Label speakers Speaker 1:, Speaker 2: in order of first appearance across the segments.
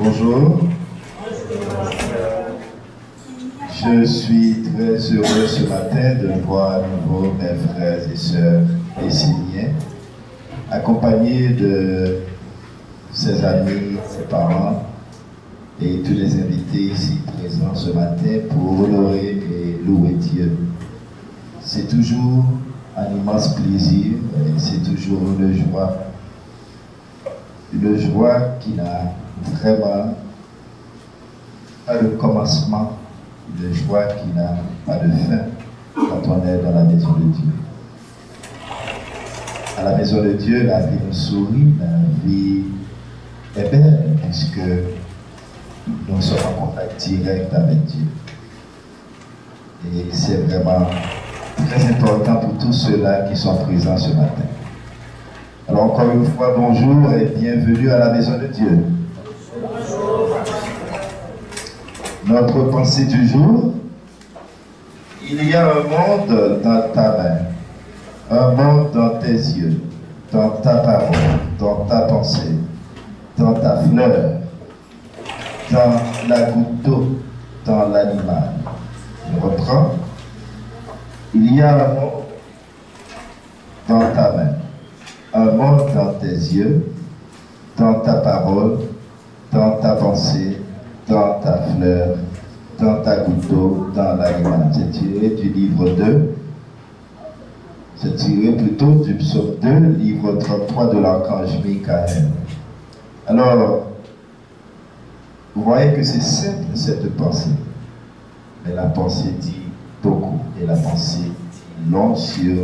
Speaker 1: Bonjour. Je suis très heureux ce matin de voir à nouveau mes frères et sœurs esséniens, accompagnés de ses amis, ses parents et tous les invités ici présents ce matin pour honorer et louer Dieu. C'est toujours un immense plaisir et c'est toujours une joie qui n'a vraiment pas de commencement, une joie qui n'a pas de fin quand on est dans la maison de Dieu. À la maison de Dieu, la vie nous sourit, la vie est belle puisque nous sommes en contact direct avec Dieu. Et c'est vraiment très important pour tous ceux-là qui sont présents ce matin. Alors encore une fois, bonjour et bienvenue à la maison de Dieu. Notre pensée du jour, il y a un monde dans ta main, un monde dans tes yeux, dans ta parole, dans ta pensée, dans ta fleur, dans la goutte d'eau, dans l'animal. Je reprends. Il y a un monde dans ta main, un monde dans tes yeux, dans ta parole, dans ta pensée, dans ta fleur, dans ta goutte d'eau, dans l'animal. C'est tiré du livre 2. C'est tiré plutôt du psaume 2, livre 33 de l'archange Michael. Alors, vous voyez que c'est simple cette pensée. Mais la pensée dit beaucoup. Et la pensée dit long sur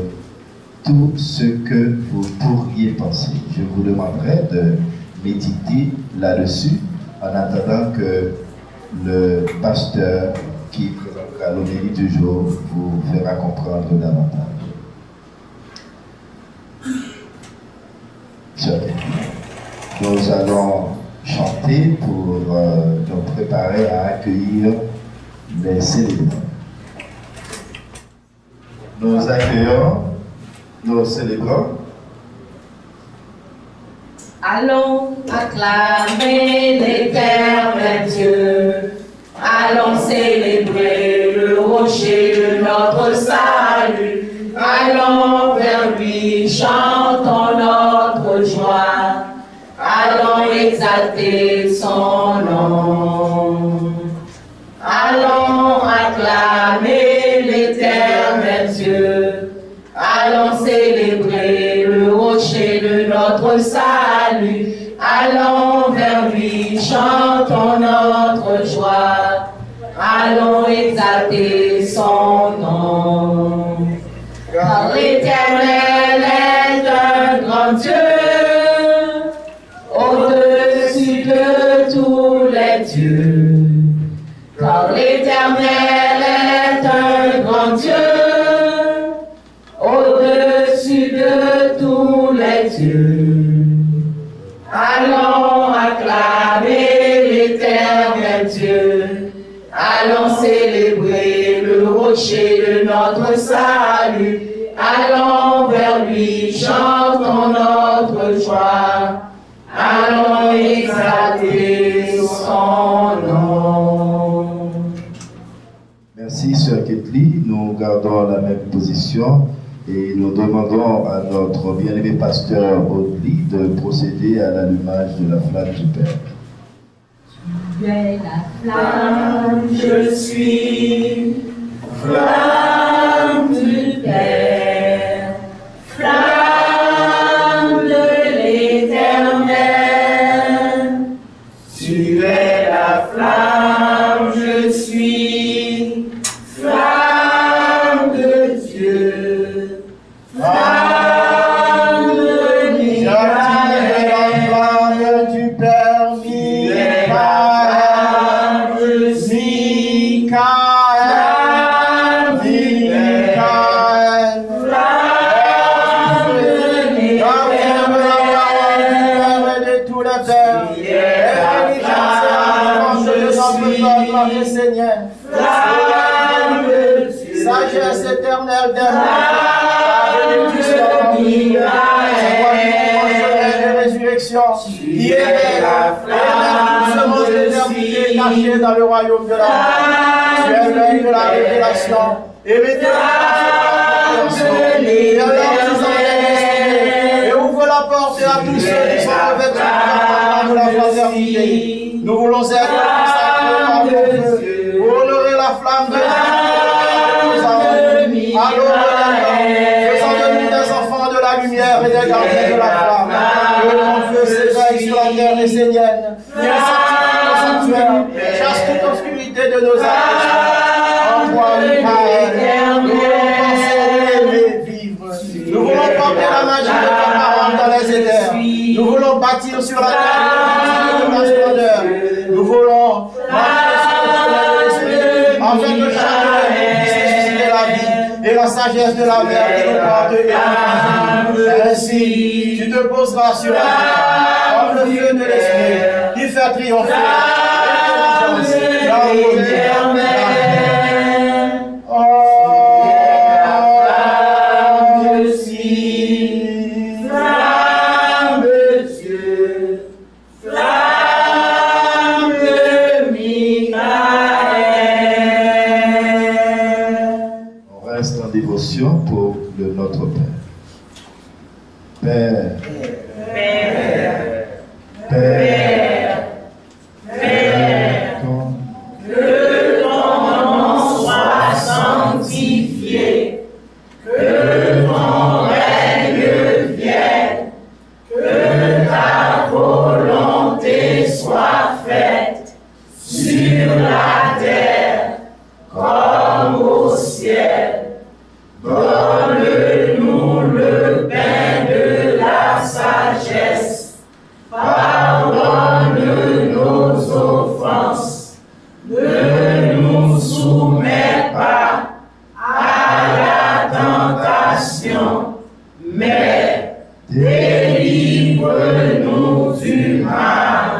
Speaker 1: tout ce que vous pourriez penser. Je vous demanderai de méditer là-dessus en attendant que le pasteur qui présentera l'homélie du jour vous fera comprendre davantage. Nous allons chanter pour nous préparer à accueillir les célébrants. Nous accueillons nos célébrants.
Speaker 2: Allons acclamer l'Éternel Dieu, allons célébrer le rocher de notre salut, allons vers lui, chantons notre joie, allons exalter son nom. Allons acclamer l'Éternel Dieu, allons célébrer le rocher de notre salut, allons vers lui, chantons notre joie, allons exalter son nom. Car l'Éternel est un grand Dieu, au-dessus de tous les dieux. Car l'Éternel est un grand Dieu, au-dessus de tous les dieux. Allons acclamer l'Éternel Dieu, allons célébrer le rocher de notre salut, allons vers lui, chantons notre joie, allons exalter son nom.
Speaker 1: Merci, Sœur Ketli. Nous gardons la même position et nous demandons à notre bien-aimé pasteur Audley de procéder à l'allumage de la flamme du Père.
Speaker 2: Tu es la flamme, je suis flamme du Père, flamme de l'Éternel. Tu es la flamme, je suis flamme de Dieu, flamme de l'Éternel.
Speaker 3: Flamme du Père,
Speaker 2: Tu es la flamme, je suis
Speaker 3: Michael,
Speaker 2: flamme du Père, flamme de l'Éternel.
Speaker 3: de tout le Père.
Speaker 2: Tu es la flamme, je suis
Speaker 3: Seigneur.
Speaker 2: flamme de Dieu,
Speaker 3: Sagesse éternelle des
Speaker 2: flamme de Michael.
Speaker 3: résurrection.
Speaker 2: Tu es la flamme de
Speaker 3: caché dans le royaume de la mort. Tu es l'œil de la révélation. Et mettez la et ouvre la porte à tous ceux qui sont revêtus de la fraternité. Nous voulons être consacrés par ton feu pour honorer la flamme de Dieu. Alors, faisons de nous des enfants de la lumière et des gardiens de la flamme. Que ton feu s'éveille sur la terre essénienne. Viens sanctifier nos sanctuaires. Chasse toute obscurité de nos âges. Envoie-nous par elle. Nous voulons penser, aimer, vivre. Nous voulons porter la magie de ta parole dans les éthers. Nous voulons bâtir sur la terre de ta splendeur. Nous voulons marcher sur le chemin de l'esprit, afin que chacun puisse susciter la vie et la sagesse de la mer qui nous porte et nous. Ainsi, tu te poseras sur la terre, comme le feu de l'esprit, qui fait triompher la
Speaker 1: dévotion pour le Notre Père. Père, Père, Père, Père,
Speaker 2: que ton nom soit sanctifié, que ton règne vienne, que ta volonté soit faite sur la terre comme au ciel. Donne-nous le pain de la sagesse. Pardonne nos offenses. Ne nous soumets pas à la tentation, mais délivre-nous du mal.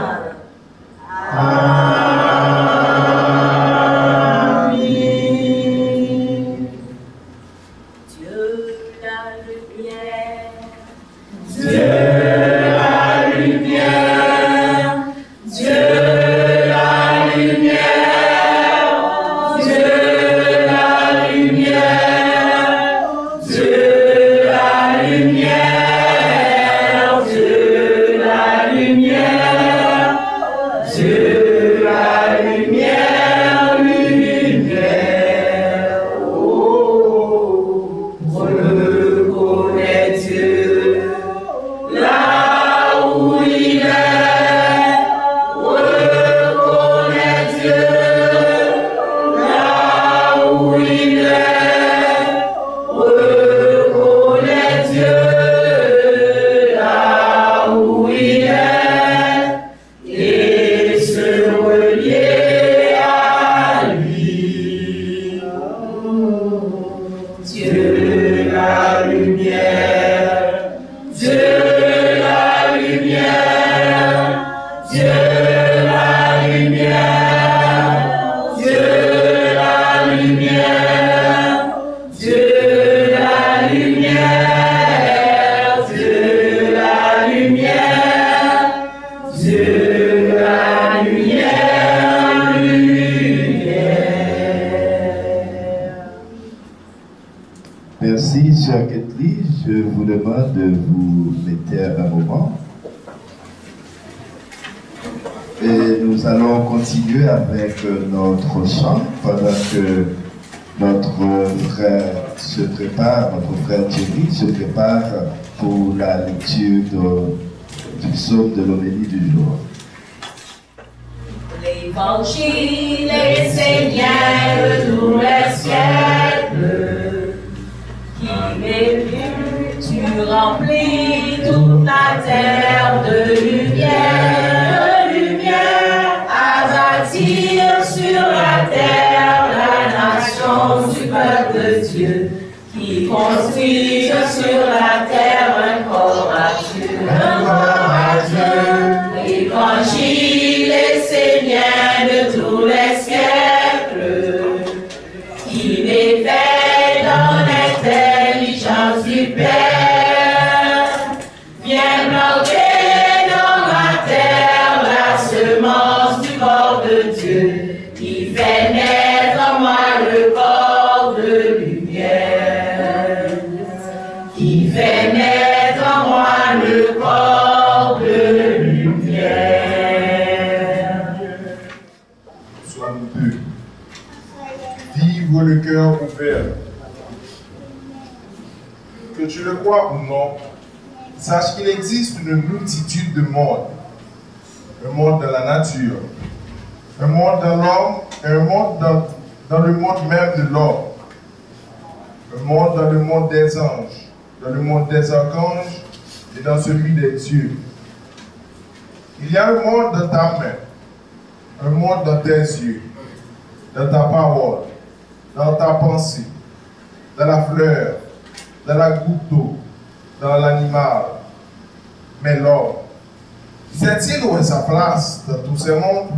Speaker 1: Merci, chère Ketli. Je vous demande de vous mettre un moment. Et nous allons continuer avec notre chant pendant que notre frère se prépare, notre frère Thierry se prépare pour la lecture du psaume de l'homélie du jour.
Speaker 2: L'évangile est Seigneur de tous les siècles, qui m'est venu, tu remplis toute la terre de lumière, à bâtir sur la terre la nation du peuple de Dieu, qui construit sur la terre un corps à Dieu, L'évangile est Seigneur de tous les siècles, qui m'éveille dans l'intelligence du Père, vient planter dans ma terre la semence du corps de de Dieu, qui fait naître en moi le corps de lumière, qui fait naître en moi le corps de lumière.
Speaker 4: Somme 2. Vivre le cœur ouvert. Que tu le crois ou non, sache qu'il existe une multitude de mondes. Un monde dans la nature, un monde dans l'homme et un monde dans le monde même de l'homme. Un monde dans le monde des anges, dans le monde des archanges et dans celui des dieux. Il y a un monde dans ta main, un monde dans tes yeux, dans ta parole, dans ta pensée, dans la fleur, dans la goutte d'eau, dans l'animal. Mais l'homme, sait-il où est sa place dans tous ces mondes?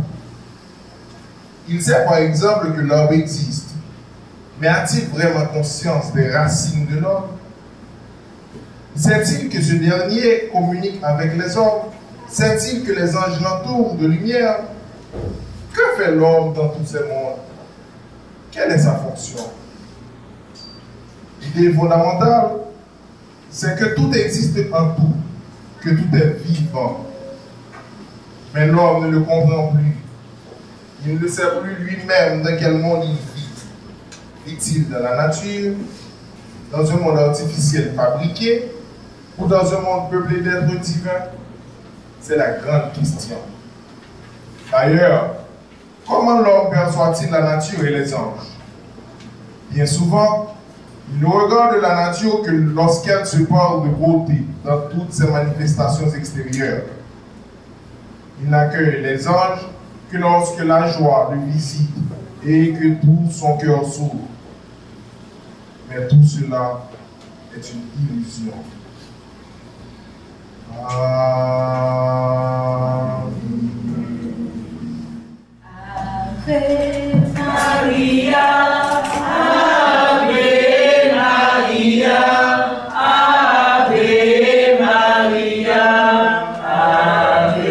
Speaker 4: Il sait par exemple que l'homme existe, mais a-t-il vraiment conscience des racines de l'homme? Sait-il que ce dernier communique avec les hommes? Sait-il que les anges l'entourent de lumière? Que fait l'homme dans tous ces mondes? Quelle est sa fonction? L'idée fondamentale, c'est que tout existe en tout, que tout est vivant. Mais l'homme ne le comprend plus. Il ne sait plus lui-même dans quel monde il vit. Vit-il dans la nature, dans un monde artificiel fabriqué, ou dans un monde peuplé d'êtres divins? C'est la grande question. D'ailleurs, comment l'homme perçoit-il la nature et les anges? Bien souvent, il ne regarde la nature que lorsqu'elle se parle de beauté dans toutes ses manifestations extérieures. Il n'accueille les anges que lorsque la joie le visite et que tout son cœur s'ouvre. Mais tout cela est une illusion.
Speaker 2: Ave Maria, Ave Maria, Ave Maria, Ave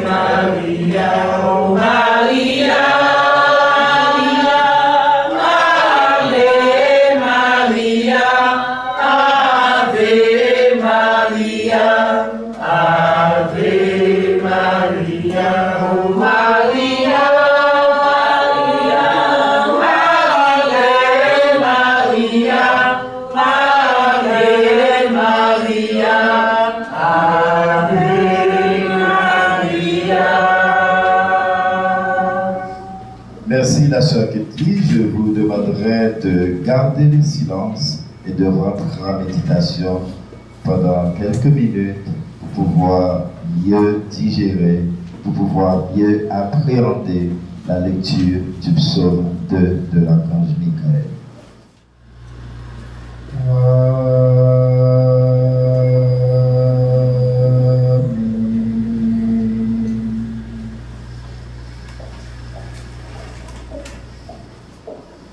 Speaker 2: Maria, oh Maria, Ave Maria, Ave Maria, Ave Maria, oh Maria.
Speaker 1: Merci la sœur Ketty. Je vous demanderai de garder le silence et de rentrer en méditation pendant quelques minutes pour pouvoir mieux digérer, pour pouvoir mieux appréhender la lecture du psaume 2 de l'archange Michael.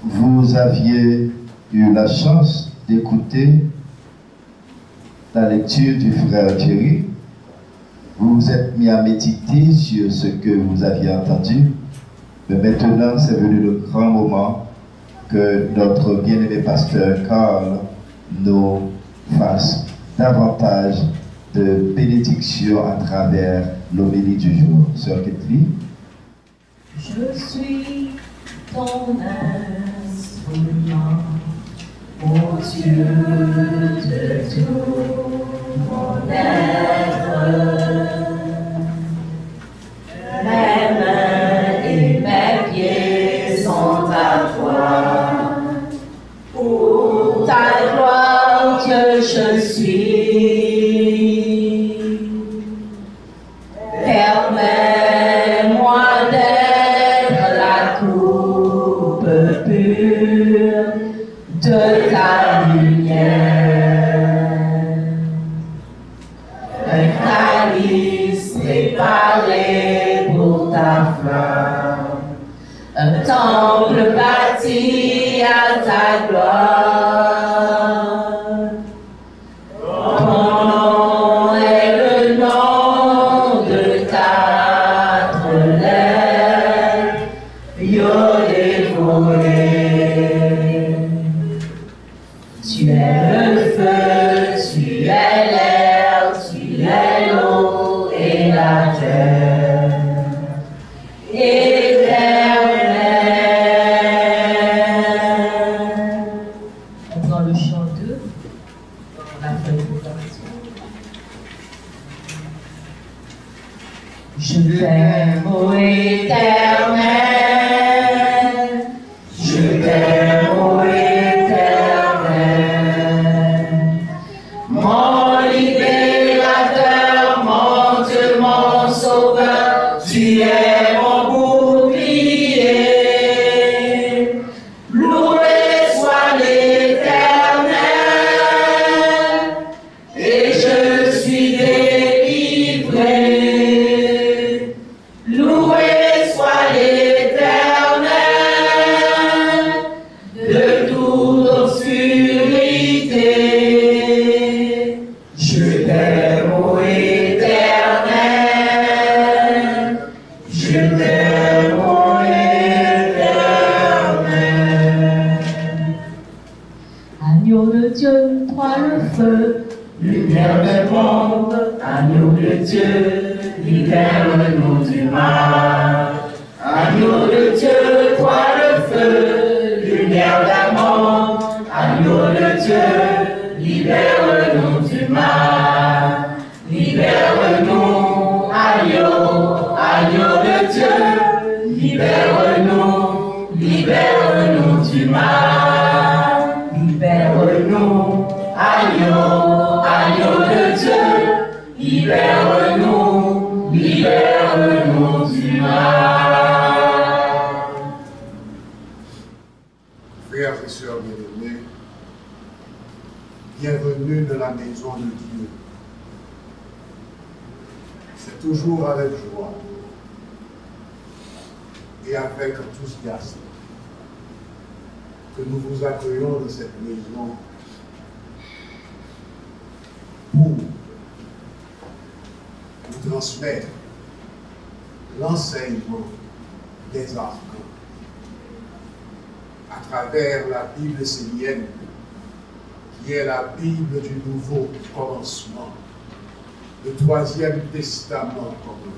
Speaker 1: Vous aviez eu la chance d'écouter la lecture du frère Thierry. Vous vous êtes mis à méditer sur ce que vous aviez entendu. Mais maintenant, c'est venu le grand moment que notre bien-aimé pasteur Carl nous fasse davantage de bénédictions à travers l'homélie du jour. Sœur Ketty.
Speaker 2: Je suis ton instrument, ô Dieu de tout mon être. Mes mains et mes pieds sont à toi. Pour ta gloire que je suis. Permets-moi d'être la coupe pure de ta lumière. Un calice préparé pour ta flamme. Un temple bâti à ta gloire. Ton nom est le nom de 4 lettres. monde, agneau de Dieu, libère-nous du mal. Agneau de Dieu, toi le feu, lumière d'un monde, agneau de Dieu, libère-nous du mal. Libère-nous, agneau de Dieu, libère-nous, libère-nous du mal. Libère-nous, agneau de Dieu, libère-nous, libère-nous du mal.
Speaker 5: Frères et sœurs bien-aimés, bienvenue dans la maison de Dieu. C'est toujours avec joie et avec enthousiasme que nous vous accueillons dans cette maison pour vous transmettre l'enseignement des arcans à travers la Bible essénienne, qui est la Bible du Nouveau Commencement, le 3e Testament comme le dit.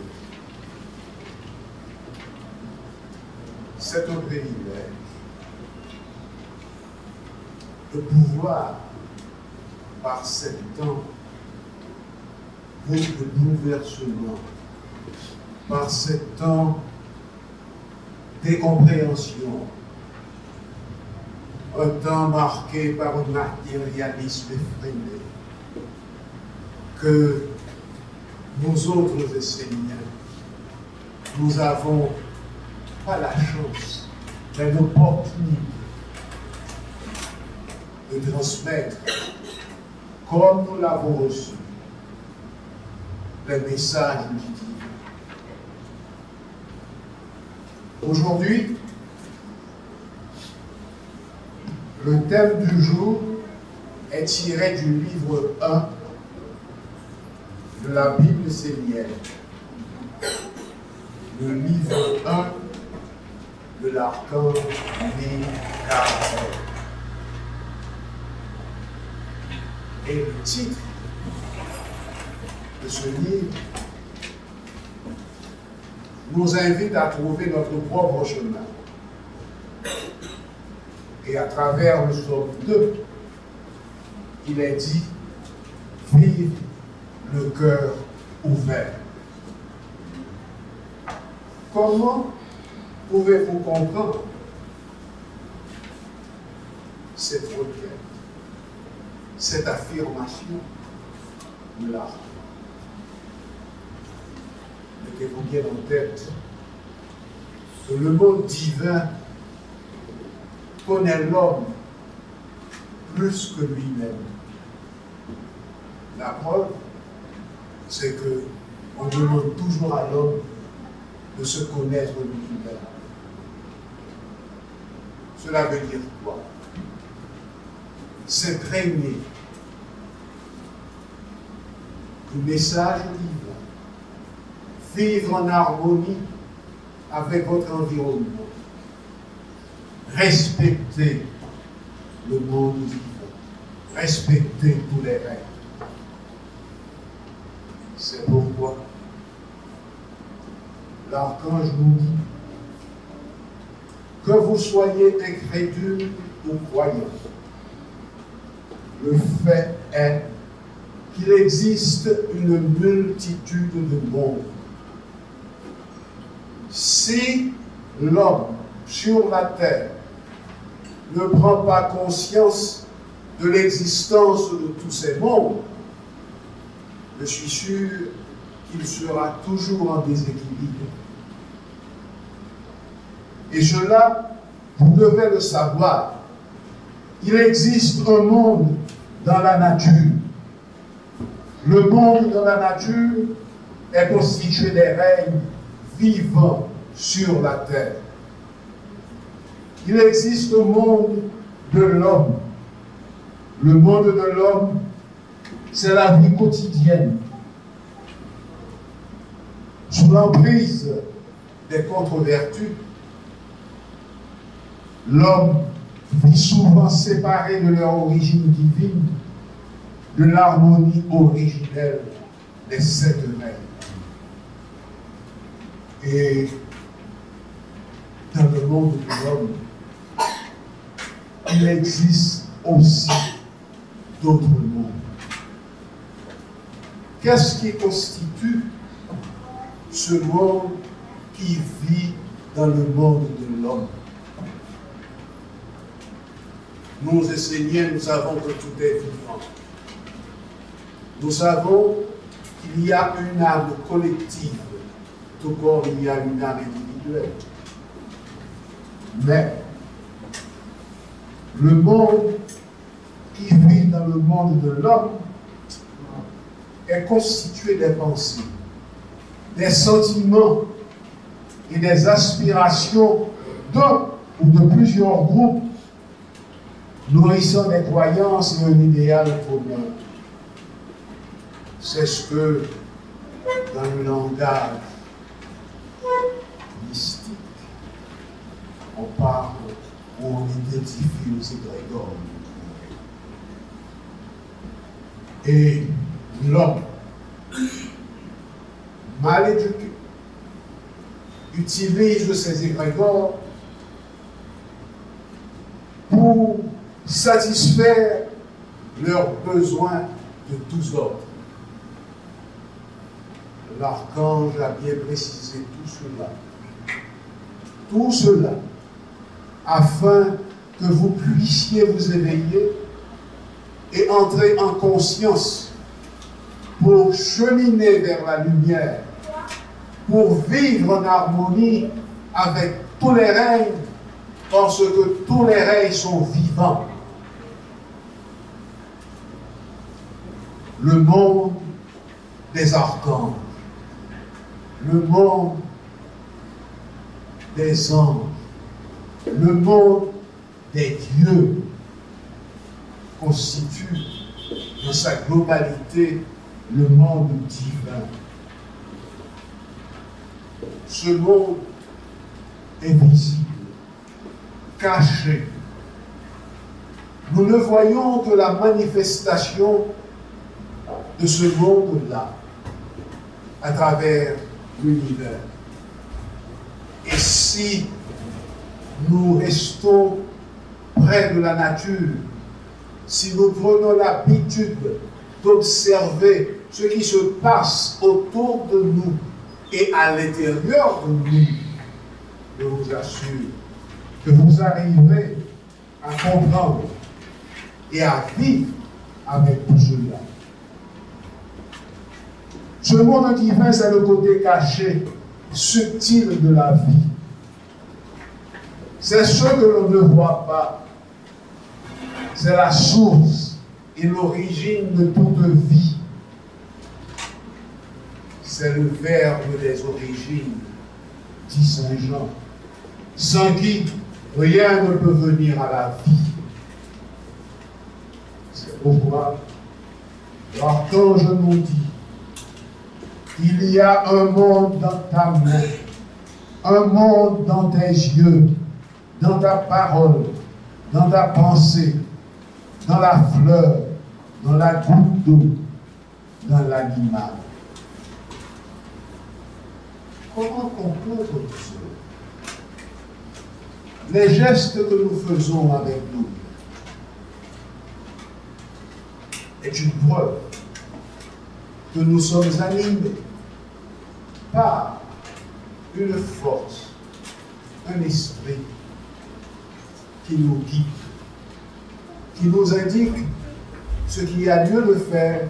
Speaker 5: C'est un privilège de pouvoir, par cet temps de bouleversement, par ce temps d'incompréhension, un temps marqué par un matérialisme effréné, que nous autres Esséniens, nous n'avons pas la chance, mais l'opportunité de transmettre, comme nous l'avons reçu, le message du divin. Aujourd'hui, le thème du jour est tiré du livre 1 de la Bible essénienne. Le livre 1 de l'archange Michael. Et le titre de ce livre nous invite à trouver notre propre chemin. Et à travers le psaume 2, il est dit « Vive le cœur ouvert ». Comment pouvez-vous comprendre cette requête, cette affirmation de l'archange? Mettez-vous bien en tête que le monde divin connaît l'homme plus que lui-même. La preuve, c'est que on demande toujours à l'homme de se connaître lui-même. Cela veut dire quoi? S'imprégner du message divin, vivre en harmonie avec votre environnement, respecter le monde divin, respecter tous les règles. C'est pourquoi l'archange nous dit que vous soyez incrédules ou croyants. Le fait est qu'il existe une multitude de mondes. Si l'homme sur la terre ne prend pas conscience de l'existence de tous ces mondes, je suis sûr qu'il sera toujours en déséquilibre. Et cela, vous devez le savoir. Il existe un monde dans la nature. Le monde dans la nature est constitué des règnes vivants sur la terre. Il existe un monde de l'homme. Le monde de l'homme, c'est la vie quotidienne. Sous l'emprise des contre-vertus, l'homme vit souvent séparé de leur origine divine de l'harmonie originelle des 7 règles. Et dans le monde de l'homme, il existe aussi d'autres mondes. Qu'est-ce qui constitue ce monde qui vit dans le monde de l'homme? Nous, enseignants, nous savons que tout est vivant. Nous savons qu'il y a une âme collective, tout comme il y a une âme individuelle. Mais le monde qui vit dans le monde de l'homme est constitué des pensées, des sentiments et des aspirations d'un ou de plusieurs groupes nourrissant des croyances et un idéal commun. C'est ce que, dans le langage mystique, on parle ou on identifie aux égrégores. Et l'homme, mal éduqué, utilise ces égrégores pour satisfaire leurs besoins de tous ordres. L'archange a bien précisé tout cela, afin que vous puissiez vous éveiller et entrer en conscience pour cheminer vers la lumière, pour vivre en harmonie avec tous les règnes, parce que tous les règnes sont vivants. Le monde des archanges, le monde des anges, le monde des dieux constitue dans sa globalité le monde divin. Ce monde est visible, caché. Nous ne voyons que la manifestation de ce monde-là à travers l'univers. Et si nous restons près de la nature, si nous prenons l'habitude d'observer ce qui se passe autour de nous et à l'intérieur de nous, je vous assure que vous arriverez à comprendre et à vivre avec tout cela. Ce monde divin, c'est le côté caché, subtil de la vie. C'est ce que l'on ne voit pas. C'est la source et l'origine de toute vie. C'est le verbe des origines, dit Saint Jean, sans qui rien ne peut venir à la vie. C'est pourquoi l'archange nous dit: il y a un monde dans ta main, un monde dans tes yeux, dans ta parole, dans ta pensée, dans la fleur, dans la goutte d'eau, dans l'animal. Comment comprendre cela? Les gestes que nous faisons avec nous est une preuve que nous sommes animés par une force, un esprit qui nous guide, qui nous indique ce qu'il y a lieu de faire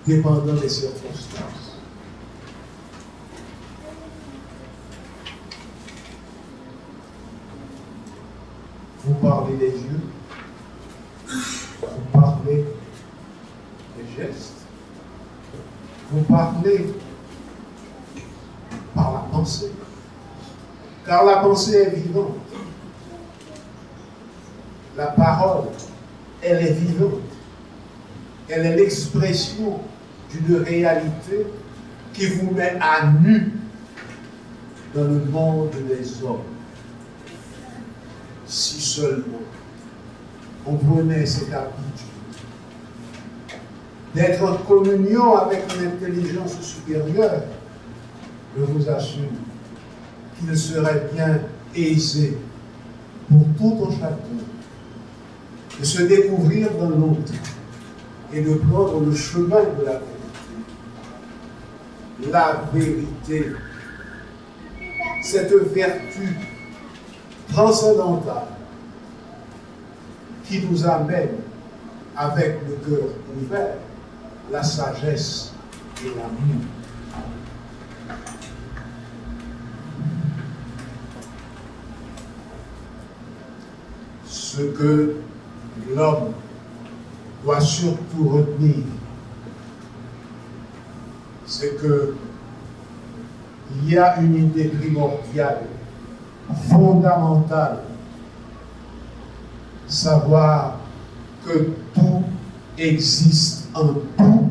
Speaker 5: dépendant des circonstances. Vous parlez des yeux, vous parlez des gestes, vous parlez par la pensée, car la pensée est vivante. La parole, elle est vivante. Elle est l'expression d'une réalité qui vous met à nu dans le monde des hommes. Si seulement on prenait cette habitude d'être en communion avec une intelligence supérieure, je vous assure qu'il serait bien aisé pour tout un chacun de se découvrir dans l'autre et de prendre le chemin de la vérité. La vérité, cette vertu transcendantale qui nous amène avec le cœur ouvert, la sagesse et l'amour. Ce que l'homme doit surtout retenir, c'est que il y a une idée primordiale, fondamentale, savoir que tout existe en tout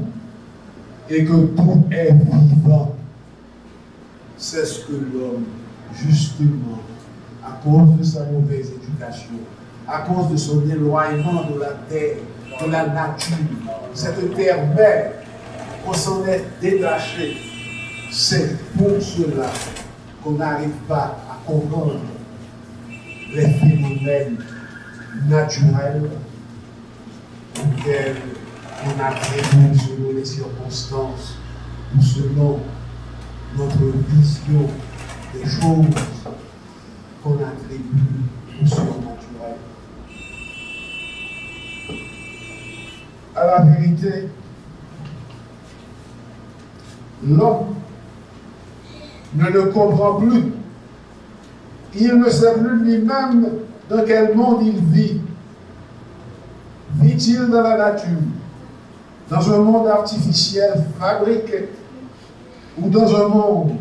Speaker 5: et que tout est vivant. C'est ce que l'homme, justement, à cause de sa mauvaise éducation, à cause de son éloignement de la terre, de la nature, cette terre-mère, on s'en est détaché. C'est pour cela qu'on n'arrive pas à comprendre les phénomènes naturels auxquels on attribue selon les circonstances ou selon notre vision des choses qu'on attribue au surnaturel. À la vérité, l'homme ne comprend plus. Il ne sait plus lui-même dans quel monde il vit. Vit-il dans la nature, dans un monde artificiel fabriqué, ou dans un monde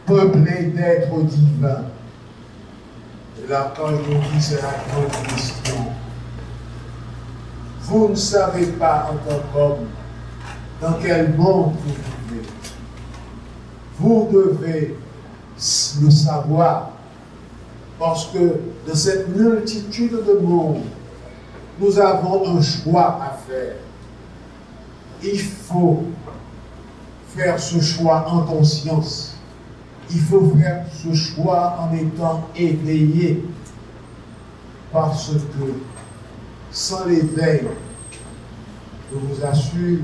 Speaker 5: peuplé d'êtres divins? L'archange nous dit, c'est la grande question. Vous ne savez pas en tant qu'homme dans quel monde vous vivez. Vous devez le savoir, parce que dans cette multitude de mondes, nous avons un choix à faire. Il faut faire ce choix en conscience. Il faut faire ce choix en étant éveillé, parce que sans l'éveil, je vous assure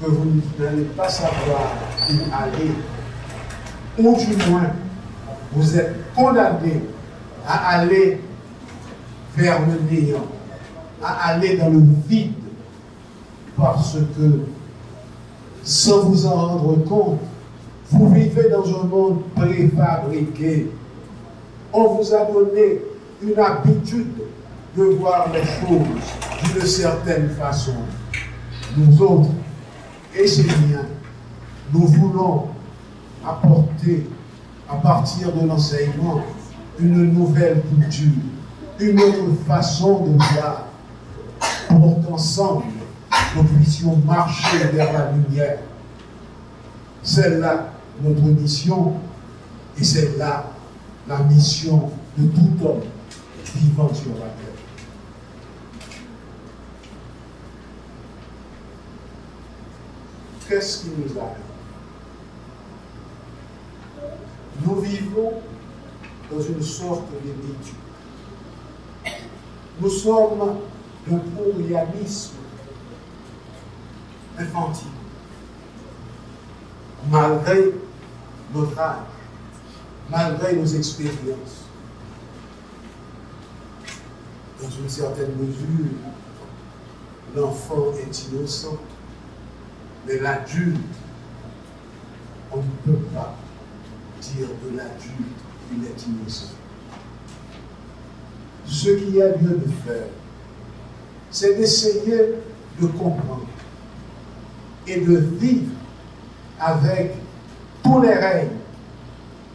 Speaker 5: que vous n'allez pas savoir où aller, ou du moins, vous êtes condamné à aller vers le néant, à aller dans le vide, parce que, sans vous en rendre compte, vous vivez dans un monde préfabriqué. On vous a donné une habitude de voir les choses d'une certaine façon. Nous autres, Esséniens, nous voulons apporter, à partir de l'enseignement, une nouvelle culture, une autre façon de voir, pour qu'ensemble, nous puissions marcher vers la lumière. C'est là notre mission, et c'est là la mission de tout homme vivant sur la terre. Qu'est-ce qui nous arrive? Nous vivons dans une sorte d'étude. Nous sommes d'un plurialisme infantile, malgré notre âge, malgré nos expériences. Dans une certaine mesure, l'enfant est innocent, mais l'adulte, on ne peut pas dire de l'adulte qu'il est innocent. Ce qu'il y a lieu de faire, c'est d'essayer de comprendre et de vivre avec tous les règles,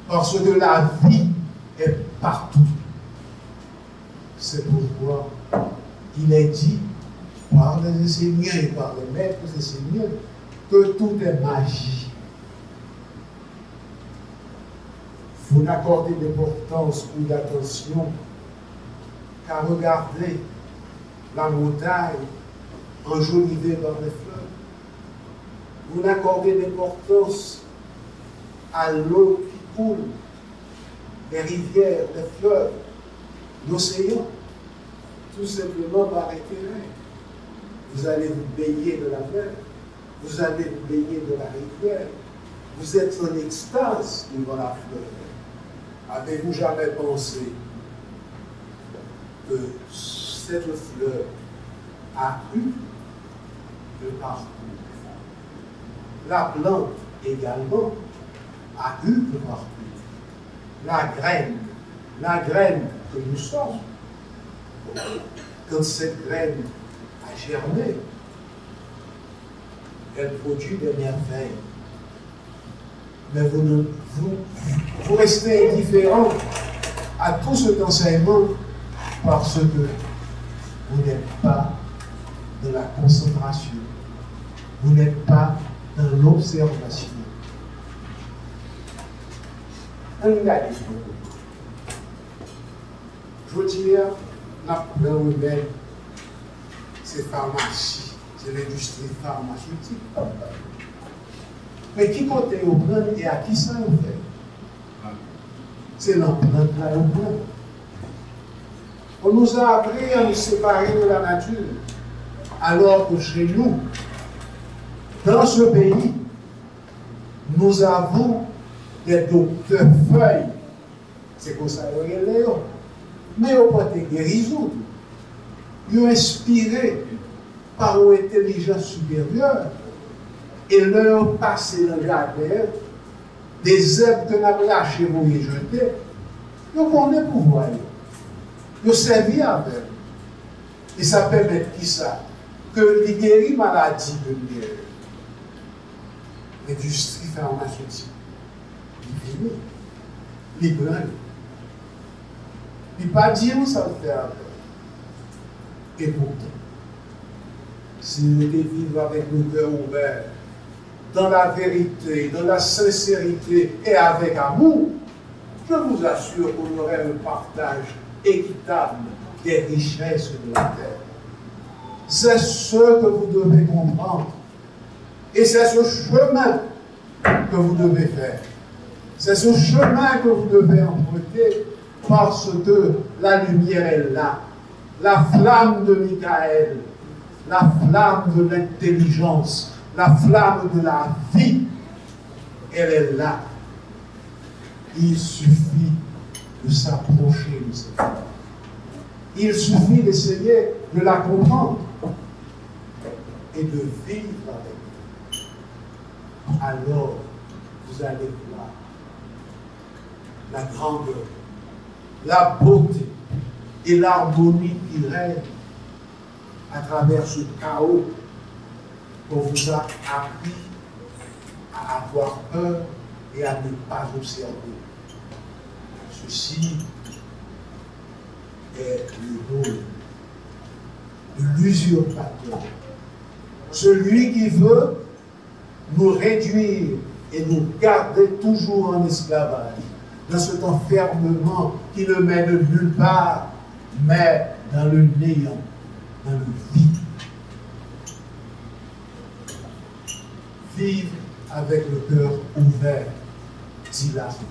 Speaker 5: parce que la vie est partout. C'est pourquoi il est dit par les enseignants et par les maîtres enseignants que tout est magie. Vous n'accordez d'importance ou d'attention qu'à regarder la montagne enjolivée par les fleurs. Vous n'accordez d'importance à l'eau qui coule, les rivières, les fleuves, l'océan, tout simplement par intérêt. Vous allez vous baigner de la mer, vous allez vous baigner de la rivière, vous êtes en extase devant la fleur. Avez-vous jamais pensé que cette fleur a eu le parcours? La plante également a eu le parcours. La graine que nous sommes, quand cette graine a germé, elle produit des merveilles. Mais vous restez indifférent à tout cet enseignement parce que vous n'êtes pas dans la concentration, vous n'êtes pas dans l'observation. Regardez. Je veux dire, la humaine, c'est pharmacie, c'est l'industrie pharmaceutique. Mais qui compte au plan et à qui ça nous fait? C'est l'empreinte là au plan. On nous a appris à nous séparer de la nature, alors que chez nous, dans ce pays, nous avons des docteurs feuilles. C'est comme ça qu'il y a Léon. Mais ils ont été guérisons. Ils ont inspiré par une intelligence supérieure et leur passé dans le jardin des herbes que nous avons lâchées pour les jeter. Ils ont des pouvoirs. Ils ont servi avec. Et ça permet qui ça? Que les guéris maladies de guérir. L'industrie pharmaceutique. Les blancs. Il ne pas dire où ça le fait. Et pourtant, si nous vivons avec le cœur ouvert, dans la vérité, dans la sincérité et avec amour, je vous assure qu'on aurait un partage équitable des richesses de la terre. C'est ce que vous devez comprendre. Et c'est ce chemin que vous devez faire. C'est ce chemin que vous devez emprunter parce que la lumière est là. La flamme de Michael, la flamme de l'intelligence, la flamme de la vie, elle est là. Il suffit de s'approcher de cette flamme. Il suffit d'essayer de la comprendre et de vivre avec elle. Alors, vous allez voir la grandeur, la beauté et l'harmonie qui règne à travers ce chaos qu'on vous a appris à avoir peur et à ne pas observer. Ceci est le rôle de l'usurpateur. Celui qui veut nous réduire et nous garder toujours en esclavage, dans cet enfermement qui ne mène nulle part, mais dans le néant, dans le vide. Vivre avec le cœur ouvert, dit l'Argon.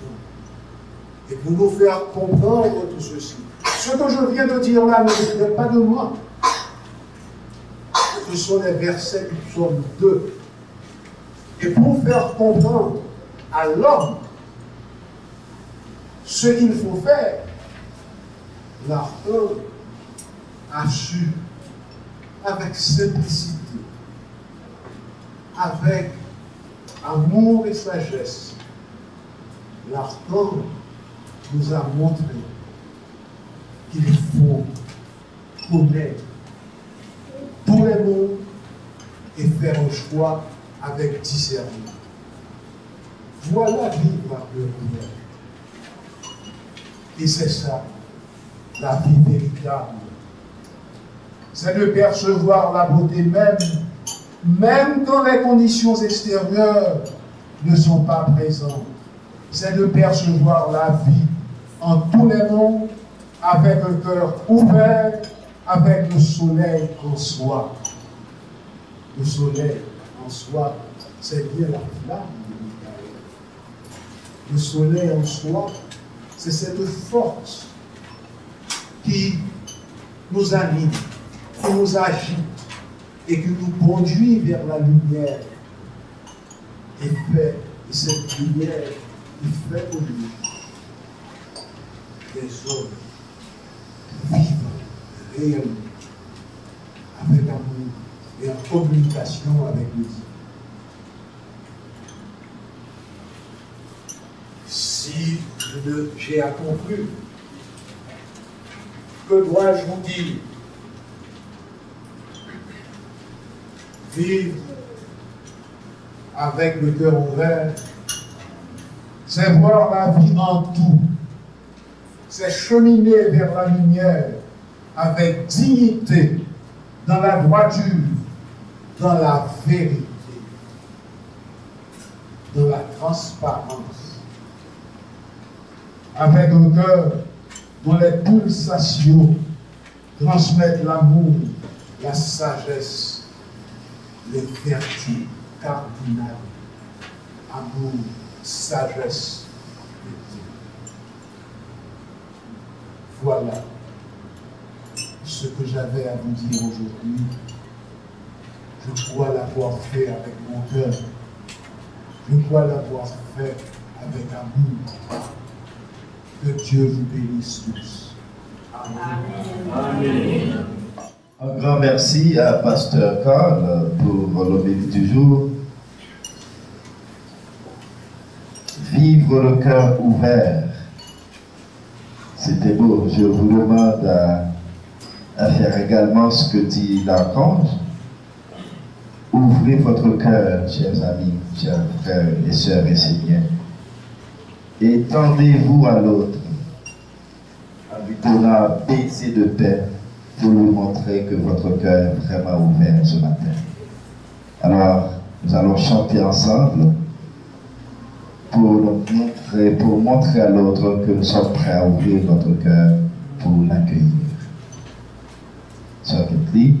Speaker 5: Et pour nous faire comprendre tout ceci, ce que je viens de dire là ne vient pas de moi. Ce sont les versets du psaume 2. Et pour faire comprendre à l'homme ce qu'il faut faire, l'Argon a su, avec simplicité, avec amour et sagesse, l'Argon nous a montré qu'il faut connaître tous les mots et faire un choix avec discernement. Voilà vivre par le ouvert. Et c'est ça, la vie véritable. C'est de percevoir la beauté même quand les conditions extérieures ne sont pas présentes. C'est de percevoir la vie en tous les mondes, avec un cœur ouvert, avec le soleil en soi. Le soleil en soi, c'est bien la flamme de Michael. Le soleil en soi, c'est cette force qui nous anime, qui nous agite et qui nous conduit vers la lumière. Et cette lumière, il fait pour nous des hommes vivre réellement, avec amour et en communication avec le Dieu. Si j'ai à conclure, que dois-je vous dire? Vivre avec le cœur ouvert, c'est voir la vie en tout, c'est cheminer vers la lumière avec dignité, dans la droiture, dans la vérité, dans la transparence, avec un cœur dont les pulsations transmettent l'amour, la sagesse, les vertus cardinales, amour, sagesse, et Dieu. Voilà ce que j'avais à vous dire aujourd'hui. Je crois l'avoir fait avec mon cœur. Je crois l'avoir fait avec amour. Que Dieu vous bénisse tous. Amen.
Speaker 1: Amen. Un grand merci à Pasteur Carl pour l'homélie du jour. Vivre le cœur ouvert. C'était beau. Je vous demande à faire également ce que dit l'archange. Ouvrez votre cœur, chers amis, chers frères et sœurs et seigneurs, et tendez-vous à l'autre en lui donnant un baiser de paix pour lui montrer que votre cœur est vraiment ouvert ce matin. Alors, nous allons chanter ensemble pour montrer à l'autre que nous sommes prêts à ouvrir notre cœur pour l'accueillir. Sœur Kathleen.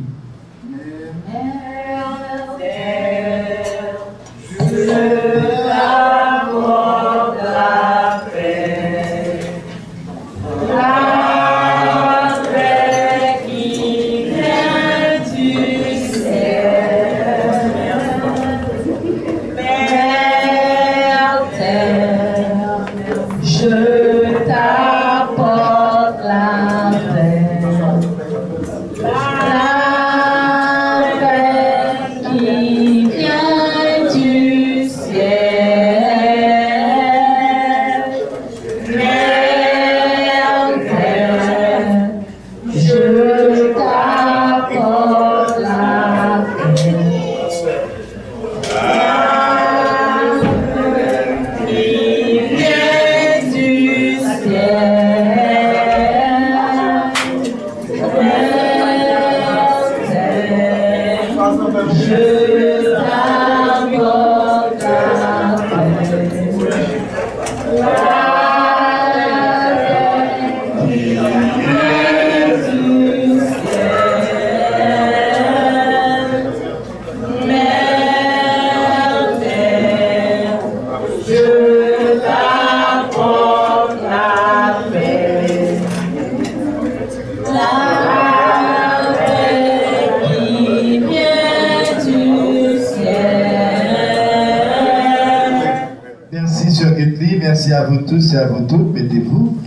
Speaker 1: Merci à vous tous et à vous toutes. Mettez-vous.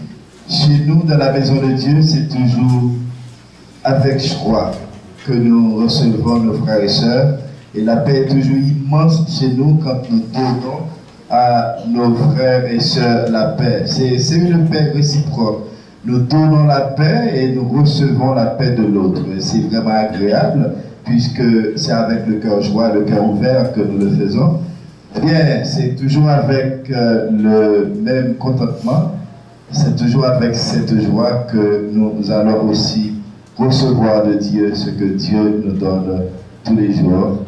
Speaker 1: Chez nous, dans la maison de Dieu, c'est toujours avec joie que nous recevons nos frères et sœurs. Et la paix est toujours immense chez nous quand nous donnons à nos frères et sœurs la paix. C'est une paix réciproque. Nous donnons la paix et nous recevons la paix de l'autre. C'est vraiment agréable puisque c'est avec le cœur joie, le cœur ouvert que nous le faisons. Eh bien, c'est toujours avec le même contentement, c'est toujours avec cette joie que nous allons aussi recevoir de Dieu ce que Dieu nous donne tous les jours,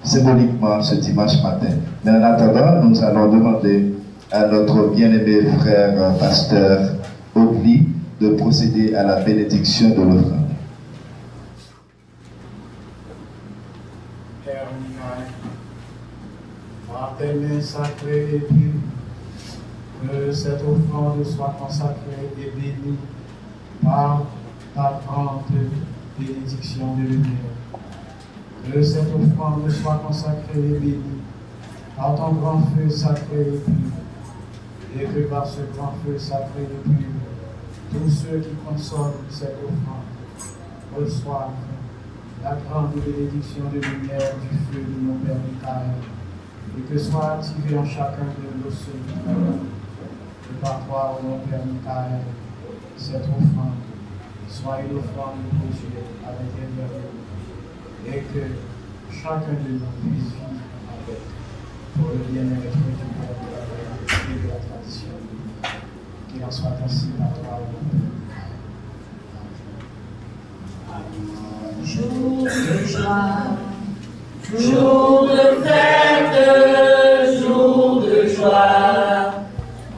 Speaker 1: symboliquement ce dimanche matin. Mais en attendant, nous allons demander à notre bien-aimé frère pasteur Ogli de procéder à la bénédiction de l'offrande.
Speaker 3: Père tes mains sacrées et pures. Que cette offrande soit consacrée et bénie par ta grande bénédiction de lumière. Que cette offrande soit consacrée et bénie par ton grand feu sacré et pur. Et que par ce grand feu sacré et pur, tous ceux qui consomment cette offrande reçoivent la grande bénédiction de lumière du feu de mon Père Michael, et que soit activé en chacun de nos semaines. Que par toi, mon Père Michael, cette offrande soit une offrande de Dieu à l'intérieur de nous, et que chacun de nous puisse vivre avec pour le bien-être du peuple et de la tradition. Qu'il en soit ainsi par toi, mon Père.
Speaker 2: Jour de joie, jour de fête, jour de joie,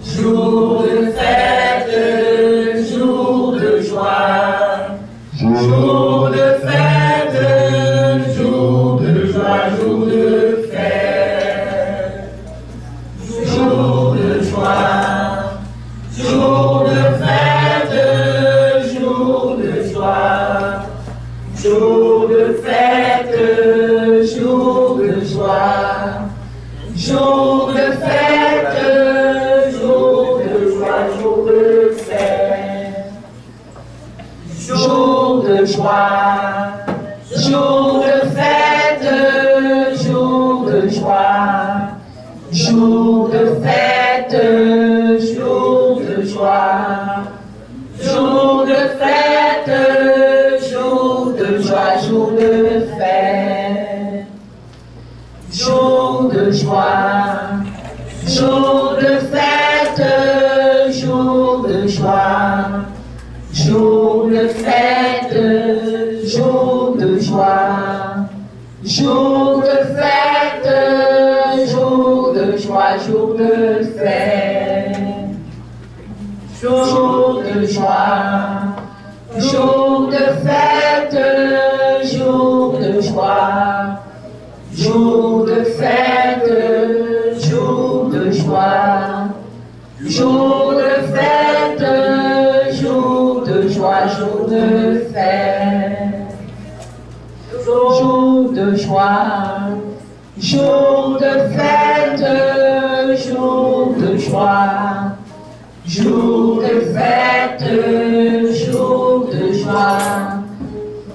Speaker 2: jour de fête, jour de joie, jour de fête, jour de joie, jour de fête, jour de joie, jour de fête, jour de joie. Jour de fête, jour de joie, jour de fête, jour de joie, jour de fête, jour de joie, jour de fête, jour de joie, jour de fête, jour de joie, jour de fête. Jour de joie, jour de fête, jour de joie, jour de fête, jour de joie, jour de fête, jour de joie, jour de fête, jour de joie, jour de fête, jour de joie. Jour de fête, jour de joie, jour de fête, jour de joie, jour de fête, jour de joie, jour de fête, jour de joie, jour de fête, jour de joie. Jour de fête, jour de joie,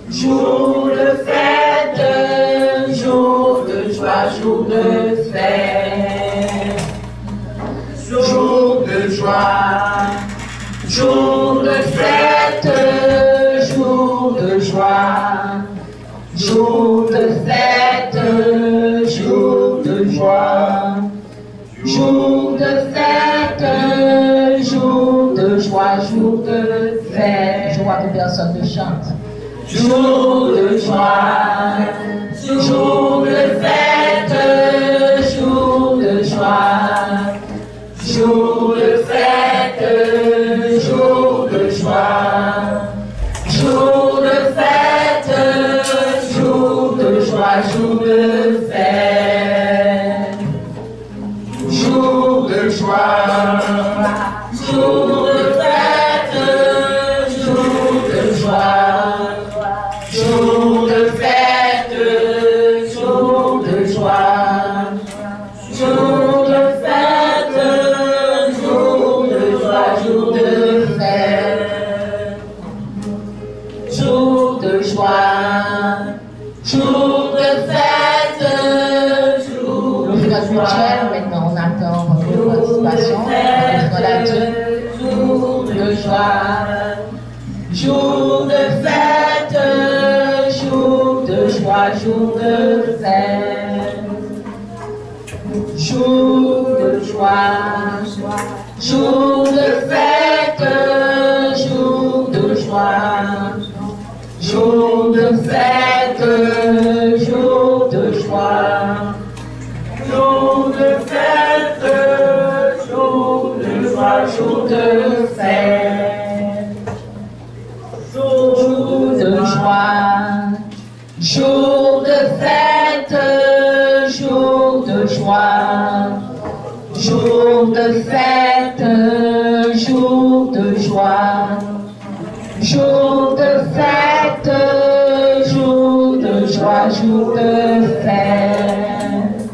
Speaker 2: jour de fête, jour de joie, jour de fête, jour de joie, jour de fête, jour de joie, jour de fête, jour de joie, jour de fête, jour de joie, jour de fête. Je vois que personne ne chante. Jour de joie, jour de fête, jour de joie, jour de fête, jour de joie, jour de fête, jour de joie, jour de fête, jour de joie, jour de fête, jour de joie, jour de fête, jour de joie, jour de fête, jour de joie, jour de fête, jour de joie, jour de fête, jour de joie.
Speaker 6: Maintenant, on attend votre participation.
Speaker 2: Jour de joie, jour de fête, jour de joie, jour de fête, jour de joie, jour de fête, jour de joie, jour de fête, jour de joie, jour de fête, jour de joie, jour de fête, jour de joie, jour de fête, jour de joie,
Speaker 6: Jour de fête, jour de joie, jour de fête.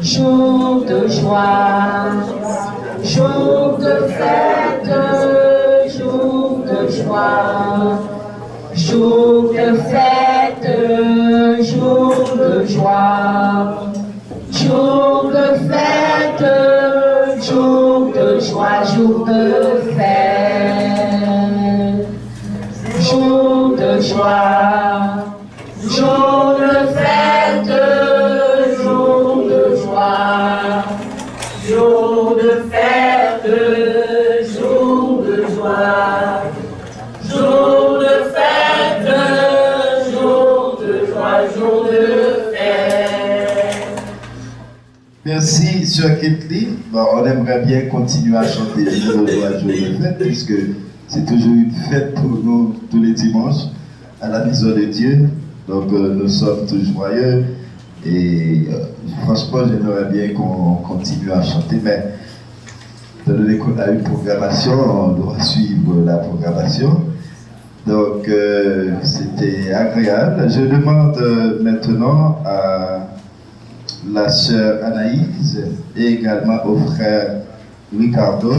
Speaker 6: Jour de joie, jour de fête, jour de joie. Jour de fête, jour de joie. Jour de fête, jour de joie, jour de fête. Jour de joie, jour de fête, jour de joie. Jour de fête, jour de joie. Jour de fête, jour de joie, jour de fête.
Speaker 1: Merci, Sœur Ketli. Bon, on aimerait bien continuer à chanter jour de joie, jour de fête, puisque c'est toujours une fête pour nous tous les dimanches à la maison de Dieu. Donc nous sommes tous joyeux et franchement j'aimerais bien qu'on continue à chanter, mais étant donné qu'on a une programmation, on doit suivre la programmation. Donc c'était agréable. Je demande maintenant à la sœur Anaïs et également au frère Ricardo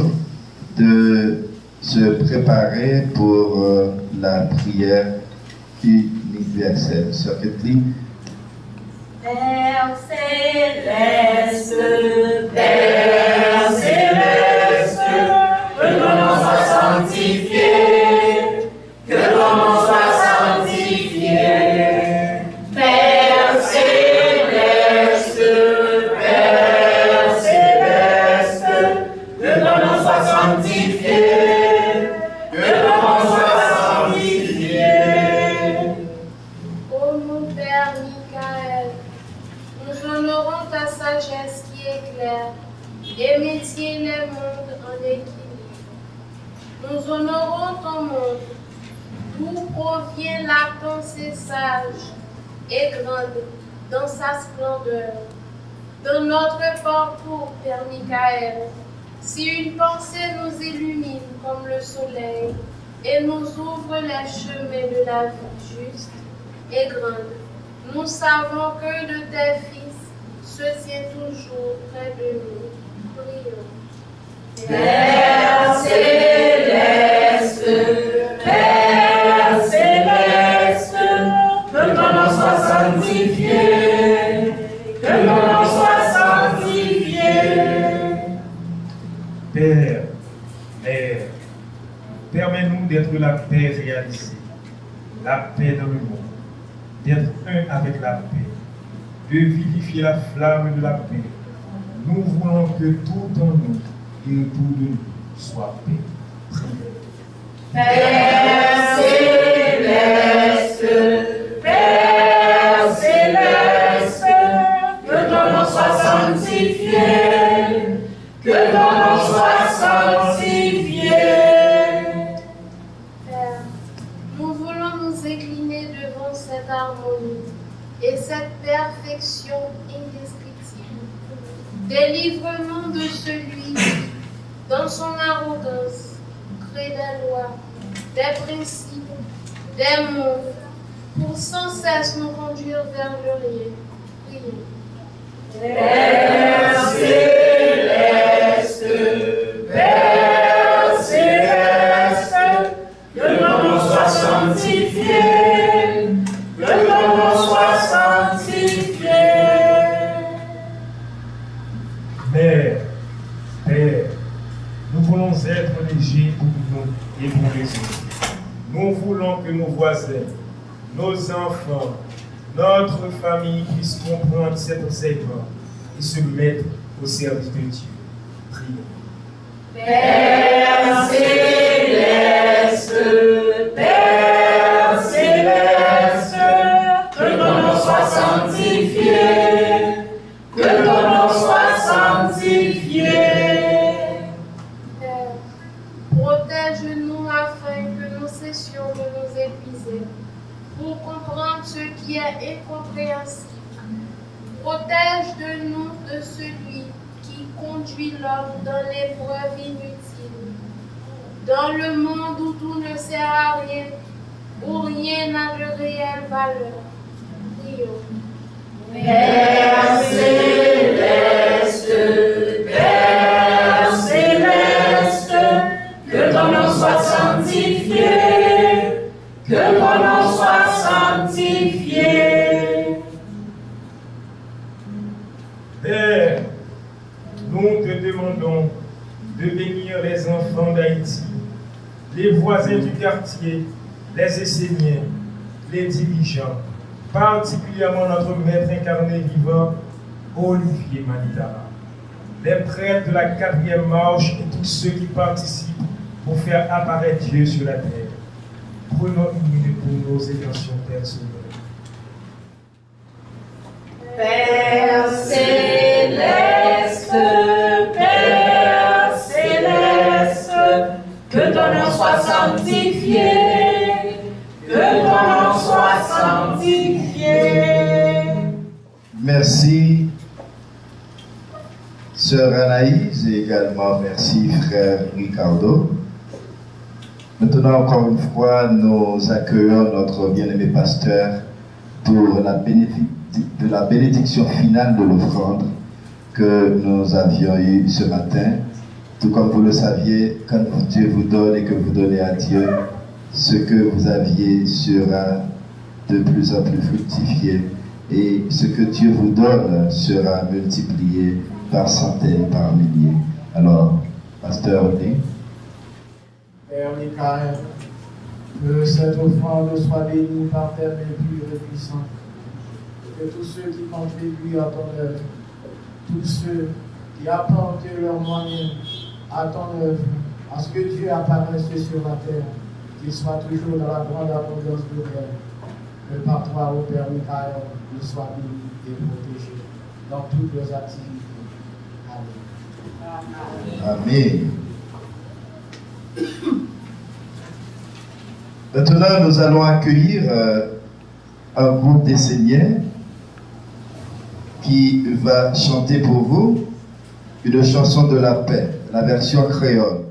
Speaker 1: de se préparer pour la prière universelle. Sœur Ketli.
Speaker 2: Père céleste, Père céleste, que ton nom soit sanctifié, que ton nom soit sanctifié. Père céleste, Père céleste, que ton nom soit sanctifié, que ton nom soit sanctifié.
Speaker 7: Ô mon Père Michael, nous honorons ta sagesse qui éclaire et maintient les mondes en équilibre. Nous honorons ton monde, d'où provient la pensée sage et grande dans sa splendeur. Dans notre parcours, Père Michael, si une pensée nous illumine comme le soleil et nous ouvre les chemins de la vie juste et grande, nous savons que de tes fils se tient toujours près de nous. Prions.
Speaker 2: Père céleste, Père céleste, que ton nom soit sanctifié, que ton nom soit sanctifié.
Speaker 8: Père, Mère, permets-nous d'être la paix réalisée, la paix dans le monde, d'être un avec la paix, de vivifier la flamme de la paix. Nous voulons que tout en nous et autour de nous soit paix. Prions.
Speaker 2: Père céleste, Père céleste, que ton nom soit sanctifié, que ton nom soit sanctifié.
Speaker 7: Père, nous voulons nous incliner devant cette harmonie et cette perfection indescriptible. Délivre-nous de celui qui, dans son arrogance, crée des lois, des principes, des mots, pour sans cesse nous conduire vers le rien. Prions.
Speaker 2: Père céleste, Père céleste, que ton nom soit sanctifié, que ton nom soit sanctifié.
Speaker 8: Mère, Père, nous voulons être légers pour nous et pour les autres. Nous voulons que nos voisins, nos enfants, notre famille puissent comprendre cet enseignement et se mettre au service de Dieu. Prions.
Speaker 2: Père céleste, Père céleste, que ton nom soit sanctifié, que ton nom soit sanctifié.
Speaker 7: Père, protège-nous afin que nous cessions de nous épuiser pour comprendre ce qui est incompréhensible. Protège de nous de celui qui conduit l'homme dans l'épreuve inutile. Dans le monde où tout ne sert quelle valeur. Prions.
Speaker 2: Père céleste, Père céleste, que ton nom soit sanctifié, que ton nom soit sanctifié.
Speaker 8: Père, nous te demandons de bénir les enfants d'Haïti, les voisins du quartier, les enseignants, les dirigeants, particulièrement notre maître incarné vivant, Olivier Manitara, les prêtres de la 4e marche et tous ceux qui participent pour faire apparaître Dieu sur la terre. Prenons une minute pour nos intentions personnelles.
Speaker 2: Père céleste, Père céleste, que ton nom soit sanctifié, que ton nom soit sanctifié.
Speaker 1: Merci, sœur Anaïs, et également merci, frère Ricardo. Maintenant, encore une fois, nous accueillons notre bien-aimé pasteur pour la bénédiction finale de l'offrande que nous avions eue ce matin. Tout comme vous le saviez, quand Dieu vous donne et que vous donnez à Dieu, ce que vous aviez sera de plus en plus fructifié et ce que Dieu vous donne sera multiplié par centaines, par milliers. Alors, pasteur Oli.
Speaker 3: Père Michael, que cette offrande soit bénie par tes mains pures et puissantes. Que tous ceux qui contribuent à ton œuvre, tous ceux qui apportent leurs moyens à ton œuvre, à ce que Dieu apparaisse sur la terre, qu'il soit toujours dans la grande abondance de Dieu. Que par toi, ô Père Michael, nous sois bénis et protégés dans toutes nos activités. Amen.
Speaker 1: Amen. Maintenant, nous allons accueillir un groupe d'enseignants qui va chanter pour vous une chanson de la paix, la version créole.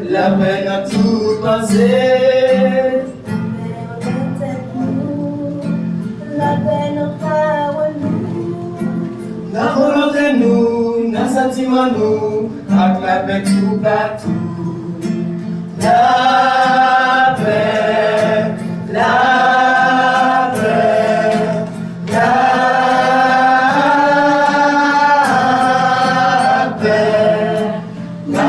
Speaker 2: La paix dans toute pensée.
Speaker 9: La paix dans parole,
Speaker 2: Dans volonté nous, dans sentiment nous, avec la paix tout partout. La paix, la paix, la paix, la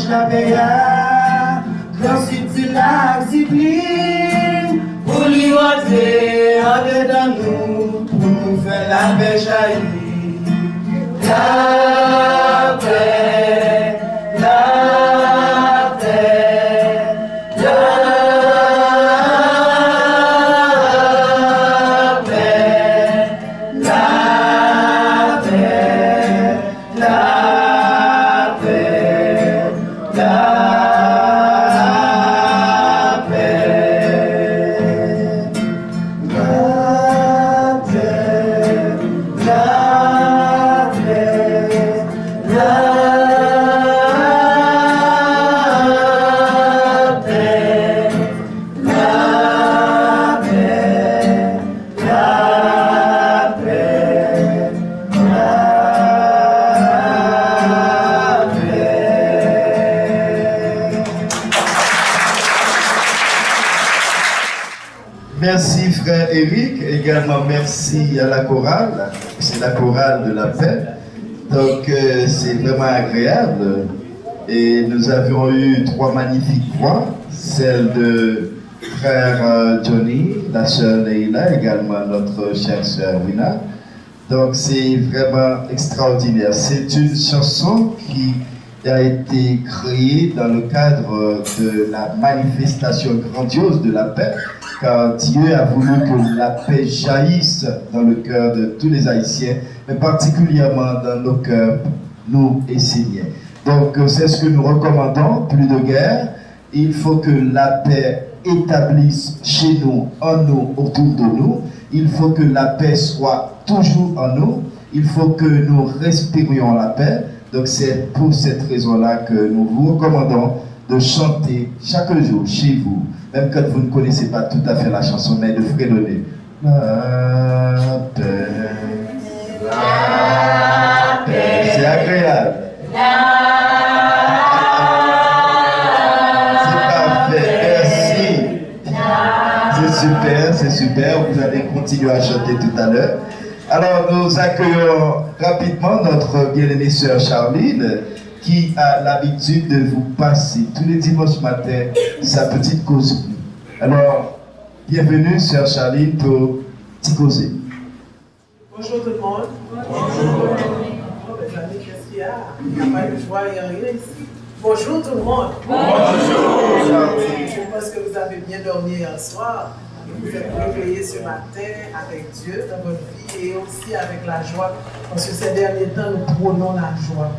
Speaker 2: la paix, quand c'est la discipline, pour lui rentrer en dedans nous, pour nous faire la paix jaillir. La paix, la paix, la paix, la paix, la la
Speaker 1: Merci frère Eric, également merci à la chorale, c'est la chorale de la paix. Donc c'est vraiment agréable. Et nous avions eu 3 magnifiques voix, celle de frère Johnny, la sœur Leila, également notre chère sœur Wina. Donc c'est vraiment extraordinaire. C'est une chanson qui a été créée dans le cadre de la manifestation grandiose de la paix, car Dieu a voulu que la paix jaillisse dans le cœur de tous les Haïtiens, mais particulièrement dans nos cœurs, nous Esséniens. Donc c'est ce que nous recommandons, plus de guerre. Il faut que la paix établisse chez nous, en nous, autour de nous. Il faut que la paix soit toujours en nous. Il faut que nous respirions la paix. Donc c'est pour cette raison-là que nous vous recommandons de chanter chaque jour chez vous, même quand vous ne connaissez pas tout à fait la chanson, mais de fredonner. La paix. La paix. C'est agréable. C'est super, vous allez continuer à chanter tout à l'heure. Alors nous accueillons rapidement notre bien-aimée sœur Charline qui a l'habitude de vous passer tous les dimanches matins sa petite causerie. Alors, bienvenue sœur Charline pour petit causer.
Speaker 10: Bonjour tout le monde. Bonjour. Oh, mes amis, qu'est-ce qu'il y a? Il n'y a pas de joie et rien ici. Bonjour tout le monde. Bonjour. Je pense que vous avez bien dormi hier soir. Vous êtes réveillés ce matin avec Dieu dans votre vie et aussi avec la joie. Parce que ces derniers temps, nous prônons la joie.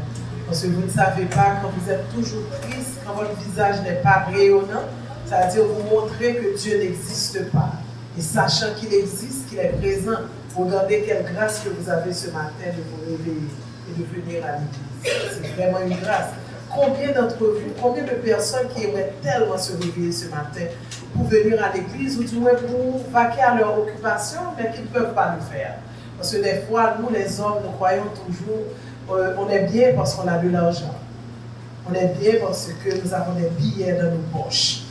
Speaker 10: Parce que vous ne savez pas, quand vous êtes toujours triste, quand votre visage n'est pas rayonnant, ça veut dire vous montrer que Dieu n'existe pas. Et sachant qu'il existe, qu'il est présent, regardez quelle grâce que vous avez ce matin de vous réveiller et de venir à l'église. C'est vraiment une grâce. Combien d'entre vous, combien de personnes qui aimeraient tellement se réveiller ce matin pour venir à l'église ou du moins pour vaquer à leur occupation, mais qui ne peuvent pas le faire. Parce que des fois, nous les hommes, nous croyons toujours, on est bien parce qu'on a de l'argent. On est bien parce que nous avons des billets dans nos poches.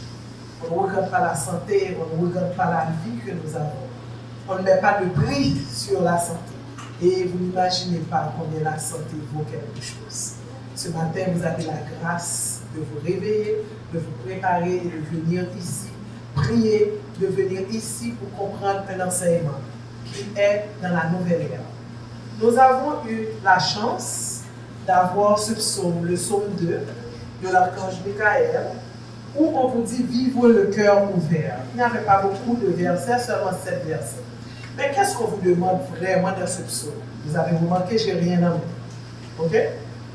Speaker 10: On ne regarde pas la santé, on ne regarde pas la vie que nous avons. On ne met pas de prix sur la santé. Et vous n'imaginez pas combien la santé vaut quelque chose. Ce matin, vous avez la grâce de vous réveiller, de vous préparer et de venir ici, prier, de venir ici pour comprendre un enseignement qui est dans la nouvelle ère. Nous avons eu la chance d'avoir ce psaume, le psaume 2 de l'archange Michael, où on vous dit « Vivre le cœur ouvert ». Il n'y avait pas beaucoup de versets, seulement 7 versets. Mais qu'est-ce qu'on vous demande vraiment dans ce psaume? Vous avez vous manqué, j'ai rien à vous. Ok?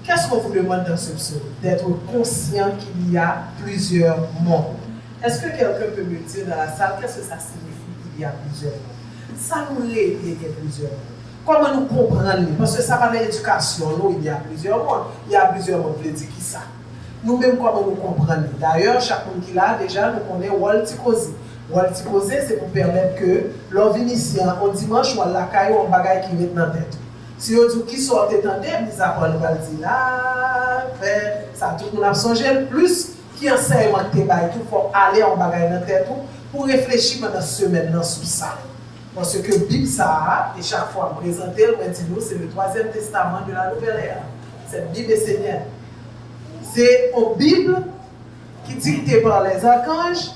Speaker 10: Qu'est-ce qu'on vous demande dans ce psaume? D'être conscient qu'il y a plusieurs mondes. Est-ce que quelqu'un peut me dire dans la salle qu'est-ce que ça signifie qu'il y a plusieurs mondes? Ça nous l'est qu'il y a plusieurs mondes. Comment nous comprendre? Parce que ça va dans l'éducation, il y a plusieurs mondes. Il y a plusieurs mondes, je dis qui ça? Nous-mêmes, comment nous comprenons? D'ailleurs, chacun qui l'a déjà, nous connaissons Waltikosi. Waltikosi, c'est pour permettre que l'on vienne ici, on dimanche, on la caille, on bagaille qui met dans la tête. Si on dit qui sort de temps, ils apprennent, on va dire là, ça tout le monde a changé plus qui enseigne que il faut aller en bagaille dans la tête pour réfléchir pendant cette semaine sur ça. Parce que la Bible, ça, et chaque fois présenté, c'est le 3e testament de la nouvelle ère. Cette Bible est Seigneur. C'est une Bible qui est dictée par les archanges,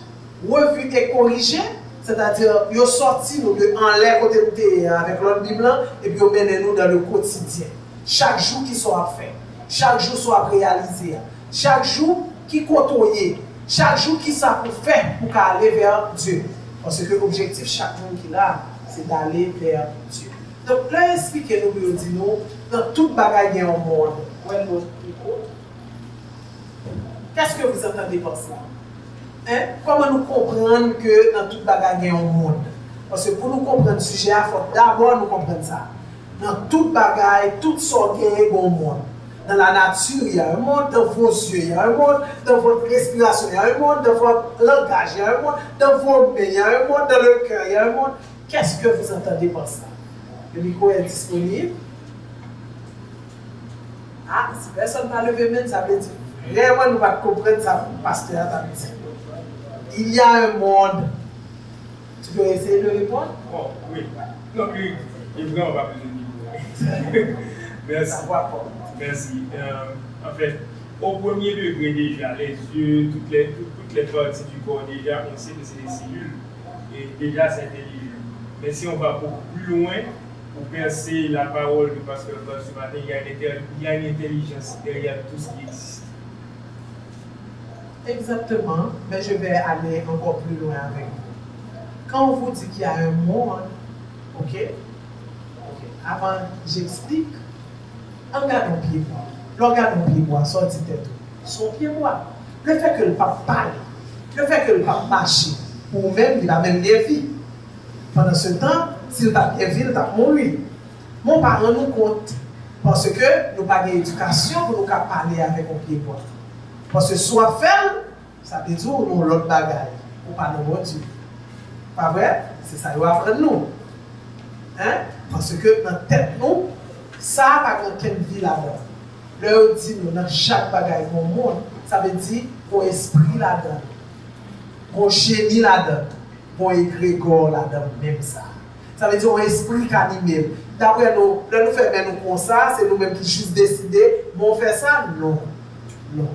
Speaker 10: revue et corrigée. C'est-à-dire, ils ont sorti nous en l'air côté avec l'autre Bible et puis ils mènent nous dans le quotidien. Chaque jour qui soit fait, chaque jour soit réalisé, chaque jour qui côtoie, chaque jour qui ça pour faire pour aller vers Dieu. Parce que l'objectif chaque monde qui a, c'est d'aller vers Dieu. Donc là, expliquez-nous, dit nous, dans toute bagaille au monde, qu'est-ce que vous entendez par ça? Hein? Comment nous comprendre que dans toute bagaille il y a un monde? Parce que pour nous comprendre le sujet, il faut d'abord nous comprendre ça. Dans toute bagaille, toute sorte il y a un monde. Dans la nature, il y a un monde, dans vos yeux, il y a un monde, dans votre respiration, il y a un monde, dans votre langage, il y a un monde, dans vos mains, il y a un monde, dans le cœur, il y a un monde. Qu'est-ce que vous entendez par ça? Le micro est disponible. Ah, si personne n'a levé main, ça veut dire vraiment nous va comprendre ça, pasteur. Il y a un monde. Tu peux essayer de répondre?
Speaker 8: Oh, oui. Non, oui, il est vraiment pas besoin de merci. Merci. En fait, au premier degré déjà, les yeux, toutes les parties du corps, déjà, on sait que c'est des cellules. Et déjà, c'est intelligent. Mais si on va beaucoup plus loin, pour percer la parole de Pasteur Antoine ce matin, il y a une intelligence derrière tout ce qui existe.
Speaker 10: Exactement, mais je vais aller encore plus loin avec vous. Quand on vous dit qu'il y a un monde, ok? Avant, j'explique. Regardons pied-bois. Regardons pied-bois, sorti tête. Son pied-bois. Le fait que le pape parle, le fait que le pape marche, ou même, il a même bien vie. Pendant ce temps, s'il t'a bien vu, il t'a mouru. Mon parent nous compte, parce que nous n'avons pas d'éducation pour nous parler avec un pied-bois. Parce que soit faire, ça veut dire nous l'autre bagaille, ou pas nous Dieu. Pas vrai? C'est ça qu'il va apprendre nous. Hein? Parce que dans la tête, nous, ça n'a pas aucune vie là-dedans. Là, on dit, nous, dans chaque bagaille dans le monde, ça veut dire qu'on esprit là-dedans, qu'on chérit là-dedans, qu'on égrégore là-dedans, même ça. Ça veut dire qu'on esprit qui anime. D'après nous, là, nous faisons nous comme ça, c'est nous-mêmes qui juste décider, mais on fait ça? Non. Non.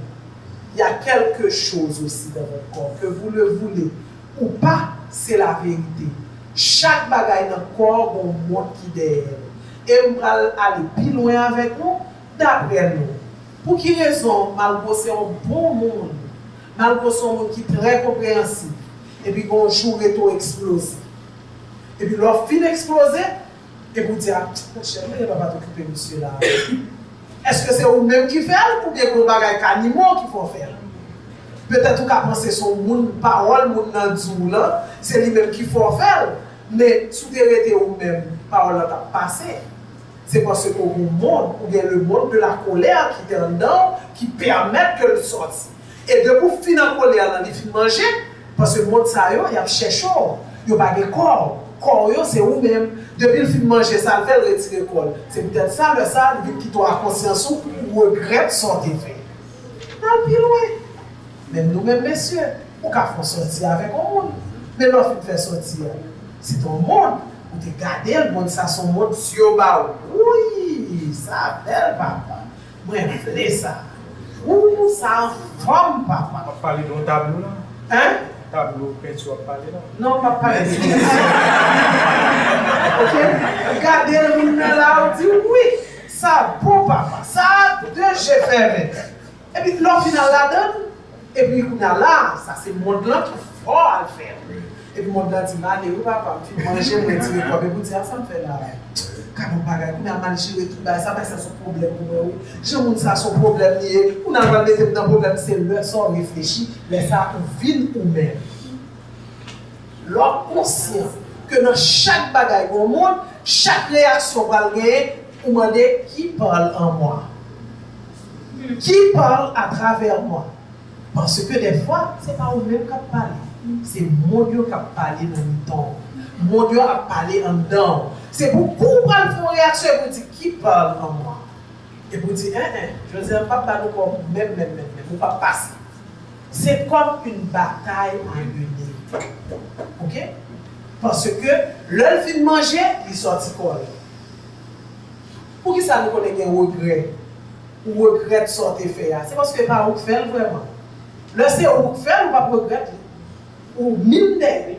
Speaker 10: Il y a quelque chose aussi dans votre corps, que vous le voulez ou pas, c'est la vérité. Chaque bagaille dans le corps, on montre qui derrière. Et on va aller plus loin avec nous, d'après nous. Pour quelle raison, malgré c'est un bon monde, malgré c'est un monde qui est très compréhensif, et puis qu'on joue tout explosé. Et puis leur fin explosé, et vous dites, ah, mon cher, il ne va pas t'occuper, monsieur là. Est-ce que c'est vous-même qui fait ou bien que les bagages animaux qui font faire? Peut-être qu'on a pensé son monde, parole, monde dans le là, c'est lui-même qui faut faire. Mais si vous êtes vous-même, parole a passé. C'est parce que vous monde, ou bien le monde de la colère qui est en dedans, qui permet que le sorte. Et de vous finir en colère, il faut manger, parce que le monde, ça y a cherché, il n'y a pas de corps. Corps, c'est vous-même. Depuis le film manger ça, le fait retirer le col. C'est peut-être ça, le ça, qui doit conscience ou regrette son défait. Non, plus loin. Même nous-mêmes, messieurs, on peut sortir avec un monde. Mais l'offre fait sortir. C'est ton monde. Vous te gardez le monde, ça, son monde sur bas. Oui, ça belle, papa. Moi, je voulais ça. Ouh, ça en forme, papa.
Speaker 8: On va parler d'un tableau là.
Speaker 10: Hein?
Speaker 8: Tableau, peinture, on va parler là.
Speaker 10: Non, papa. Ok? Regardez le monde là, on dit oui, ça, bon, papa. Ça, deux, j'ai fait. Et puis, l'homme final la donne. Et puis, on a là, ça, c'est le monde là qui est fort à le faire. Et puis, le monde là dit, allez, oui, papa, je vais manger, je vais tirer quoi. Et vous dites, ça me fait là. Quand on parle, on a mal géré tout, ça, c'est son problème pour moi. Je montre ça, son problème lié. On a pas de problème, c'est le son réfléchi, mais ça, on vit ou même. L'homme conscient que dans chaque bagaille au monde, chaque réaction va gagner, on demande qui parle en moi. Qui parle à travers moi. Parce que des fois, ce n'est pas vous-même qui parle. C'est mon Dieu qui a parlé dans le temps. Mon Dieu a parlé en dedans. C'est beaucoup pour faire une réaction et vous dire qui parle en moi. Et vous dire, je ne sais pas nous comme même, vous pas passer. C'est comme une bataille en gagner. Ok? Parce que l'œuf fin de manger, il sortit quoi? Pour qui ça nous connaît un regret? Ou regret de sortir faire? C'est parce que pas vous faire vraiment. Là, c'est vous faire, ou pas regretter. Ou mine d'elle.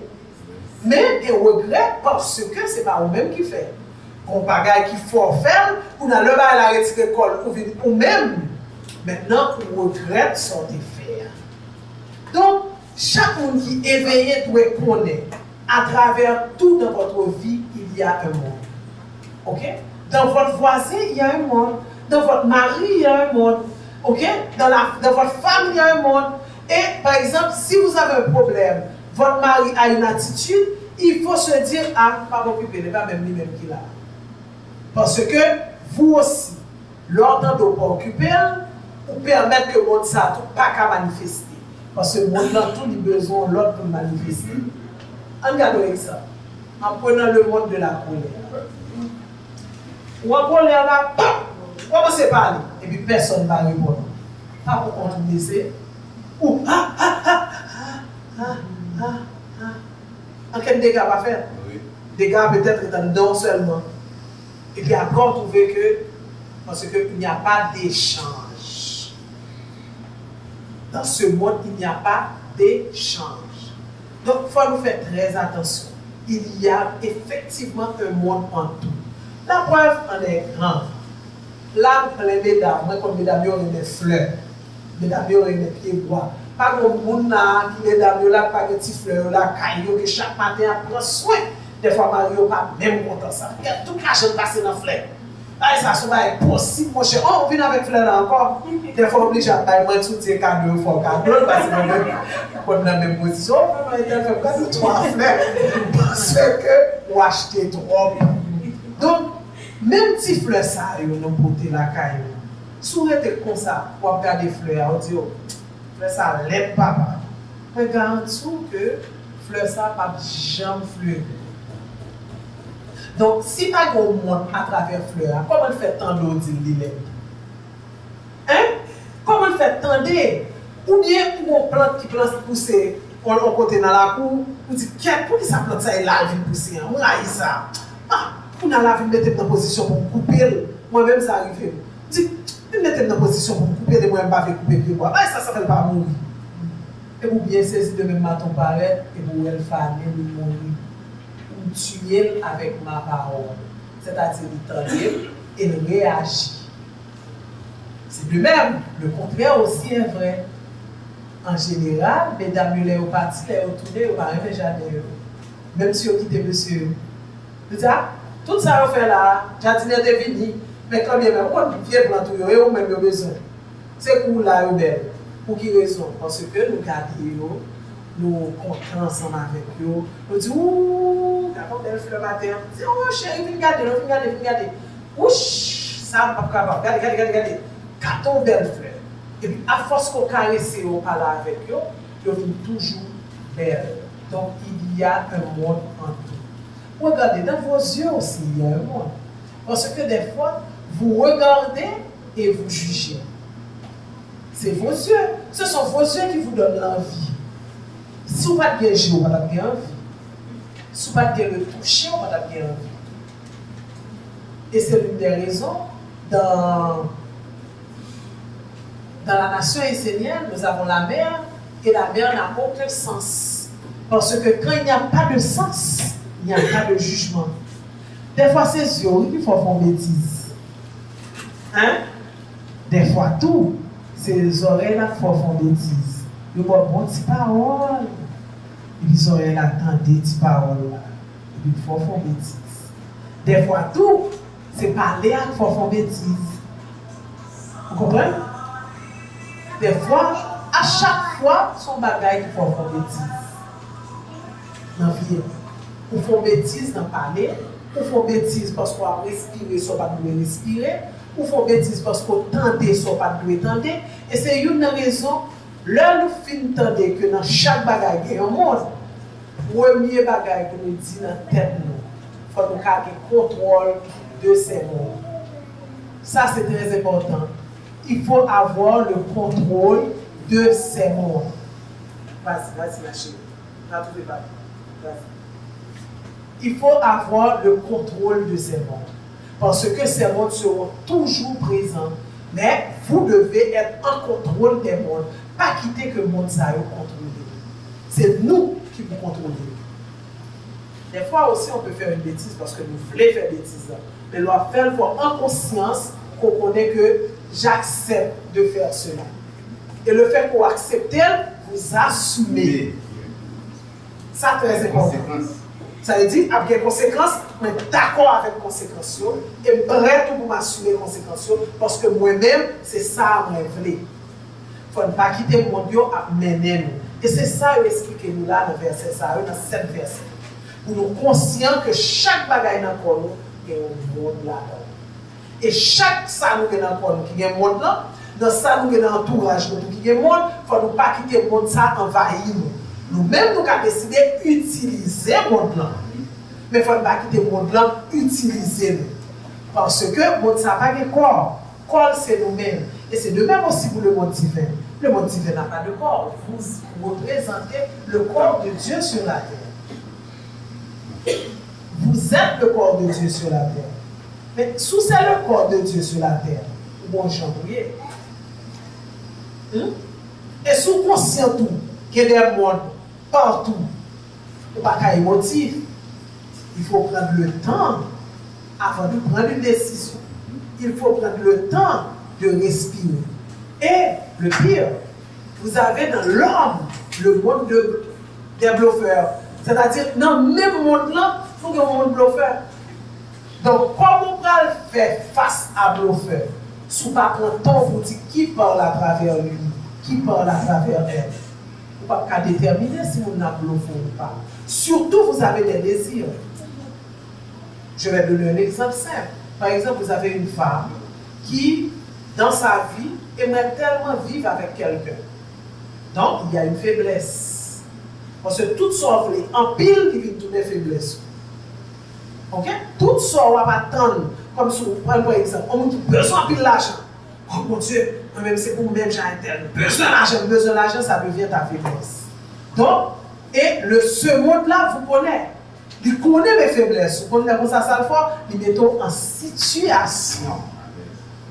Speaker 10: Mais il regrette parce que ce n'est pas vous-même qui fait. On bagaille qu'il faut faire, on a le bail à la retirer l'école, ou même, maintenant, on regrette sortir faire. Donc, chaque monde qui est éveillé doit connaître, à travers tout dans votre vie, il y a un monde. Ok? Dans votre voisin, il y a un monde. Dans votre mari, il y a un monde. Ok? Dans votre femme, il y a un monde. Et par exemple, si vous avez un problème, votre mari a une attitude, il faut se dire, ah, pas m'occuper, n'est pas même lui-même qui l'a. Parce que vous aussi, l'ordre de ne pas occuper, vous permettre que le monde ça tout pas qu'à manifester. Parce que le monde a tout besoin de l'ordre pour manifester. Regardez ça. En prenant le monde de la colère. Ou en colère là, commencez à parler. Et puis personne ne va répondre. Pas pour qu'on te dise. Ou en quel dégât va faire? Dégâts peut-être étant non seulement. Et puis encore trouver que, parce qu'il n'y a pas d'échange. Dans ce monde, il n'y a pas d'échange. Donc, il faut nous faire très attention. Il y a effectivement un monde en tout. La preuve en est grande. Là, les mesdames, moi, comme mesdames, il y a des fleurs. Mesdames, il y a des pieds bois. Pas de monde qui mesdames, là, pas de petits fleurs, là, caillou, que chaque matin, prend soin. Des fois, Mario pas même content ça. Il y a tout caché de passer dans le fleur. Ah, ça c'est possible, mon cher. Oh, on vient avec fleur là encore. Des fois, obligé à bailler moi tout les cadeaux, il faut cadeau, parce qu'on est dans la même position. On a été fait cadeau, 3 fleurs. Parce que, on a acheté trop. Donc, même si fleurs ça, ils ont porté la caille. Si on était comme ça, on regarde des fleurs, on dit, oh, fleurs ça, lève papa. Regarde tout que fleurs ça, pas jamais fleurir. Donc, si pas qu'on monte à travers fleurs, comment on fait tant d'eau d'île? Hein? Comment on fait tant d'eau? Ou bien, on plante qui plante pousser, on côté dans la cour, on dit, pour qui ça plante ça et là, il vient pousser? On a ça. Ah, on a la vie de mettre en position pour couper. Moi-même, ça arrive. Je dis, je mettre en position pour couper, et moi-même, je vais couper pied bois. Ça s'appelle pas mourir. Et vous bien saisir de même matin paraître, et vous elle faner, vous mourir. Tuer avec ma parole, c'est-à-dire l'entendre et le réagir. C'est de même, le contraire aussi est vrai. En général, mesdames, les au parti, les au tourné, au pas jamais jamais. Même si vous quittez monsieur. Vous dites, tout ça vous fait là, jardinier de vini, mais quand bien même, on vient planter, on même besoin. C'est pour là, pour qui raison? Parce que nous gardons. Nous comptons ensemble avec eux. Nous disons, ouh, quand belle fleur matin. Oh, chérie, viens regarder. Ouch, ça va pas capable. Regardez. Quand belle fleur. Et puis, à force qu'on caresse, on parle avec eux, ils sont toujours belles. Donc, il y a un monde en tout. Regardez, dans vos yeux aussi, il y a un monde. Parce que des fois, vous regardez et vous jugez. C'est vos yeux. Ce sont vos yeux qui vous donnent l'envie. Si vous n'avez pas bien joué, vous n'avez pas bien envie. Si vous n'avez pas bien le toucher, vous n'avez pas bien envie. Et c'est l'une des raisons, dans la nation essénienne, nous avons la mer, et la mer n'a aucun sens. Parce que quand il n'y a pas de sens, il n'y a pas de jugement. Des fois, c'est yeux qui font bêtise. Hein? Des fois, tout, c'est les oreilles qui font bêtise. Ils vont bon petites paroles. Et les oreilles attendent des petites paroles. Et puis, ils font bêtise. Des fois, tout, c'est parler à font bêtise. Vous comprenez? Des fois, à chaque fois, son bagage qui font bêtise. Dans la vie. Ou font bêtise dans parler. Ou font bêtise parce qu'on a respiré, soit pas de respirer. Ou font bêtise parce qu'on tendait, soit pas de tendre. Et c'est une raison. Là, nous finissons que dans chaque bagaille, il y a un monde. Le premier bagaille que nous disons dans la tête, il faut nous garder le contrôle de ces mondes. Ça, c'est très important. Il faut avoir le contrôle de ces mondes. Vas-y, ma chérie. Il faut avoir le contrôle de ces mondes. Parce que ces mondes seront toujours présents. Mais vous devez être en contrôle des mondes. Pas quitter que le monde ça contrôle. C'est nous qui vous contrôlons. Des fois aussi, on peut faire une bêtise parce que nous voulons faire des bêtises. Mais nous devons faire en conscience qu'on connaît que j'accepte de faire cela. Et le fait qu'on accepte, vous assumez. Ça, c'est très important. Ça veut dire, avec les conséquences, je suis d'accord avec les conséquences et je suis prêt pour m'assumer les conséquences parce que moi-même, c'est ça que je veux. Il ne faut pas quitter le monde à mener nous. Et c'est ça que expliquez nous là dans le verset, ça, dans 7 versets. Pour nous conscients que chaque bagaille dans le corps, il y a un monde là-dedans. Et chaque ça nous est dans le corps, qui est un monde là, dans ça nous est dans l'entourage, qui est un monde, il ne faut pas quitter le monde ça envahir nous. Nous-mêmes, nous avons décidé d'utiliser le monde là. Mais il ne faut pas quitter le monde là, utiliser nous. Parce que le monde ça n'a pas de corps. Corps, c'est nous-mêmes. Et c'est de même aussi pour le monde divin. Le monde divin n'a pas de corps. Vous représentez le corps de Dieu sur la terre.
Speaker 3: Vous êtes le corps de Dieu sur la terre. Mais sous c'est le corps de Dieu sur la terre, bon chambrier. Et sous conscient tout, qu'il y a des mondes partout, pas qu'à émotif, il faut prendre le temps avant de prendre une décision. Il faut prendre le temps de respirer. Et le pire, vous avez dans l'homme le monde des bluffeurs. C'est-à-dire, dans le même monde-là, il faut qu'il y ait un monde bluffeur. Donc, comment on va faire face à bluffeur? Si vous ne prenez pas le temps, vous dites qui parle à travers lui, qui parle à travers elle. Vous ne pouvez pas déterminer si vous n'avez bluffé ou pas. Surtout, vous avez des désirs. Je vais donner un exemple simple. Par exemple, vous avez une femme qui, dans sa vie, aimerait tellement vivre avec quelqu'un. Donc, il y a une faiblesse. Parce que tout ça, en pile, il vient de toutes faiblesses. Ok? Tout ça, on va attendre. Comme si vous prenez par exemple, on a besoin de l'argent. Oh mon Dieu, même c'est pour même j'ai besoin d'argent, ça devient ta faiblesse. Donc, et ce monde-là, vous connaissez. Il connaît mes faiblesses. Vous connaissez comme ça le fois, il met en situation.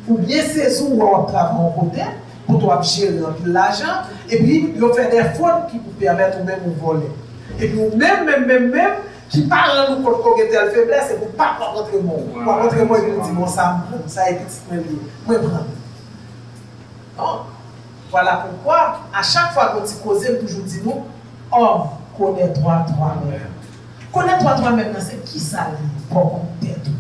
Speaker 3: Ou bien c'est où on travaille en côté, pour toi gérer l'argent, et puis il fait des fautes qui vous permettent même de voler. Et puis même, qui parle nous pour qu'on ait telle faiblesse, c'est pour ne pas rencontrer moi. Pour rencontrer moi, il me dit, bon, ça est petit, moi, prends. Donc, voilà pourquoi, à chaque fois qu'on dit causer, toujours dit nous, homme, connais-toi toi-même. Connais-toi toi-même, c'est qui ça pour compter tout.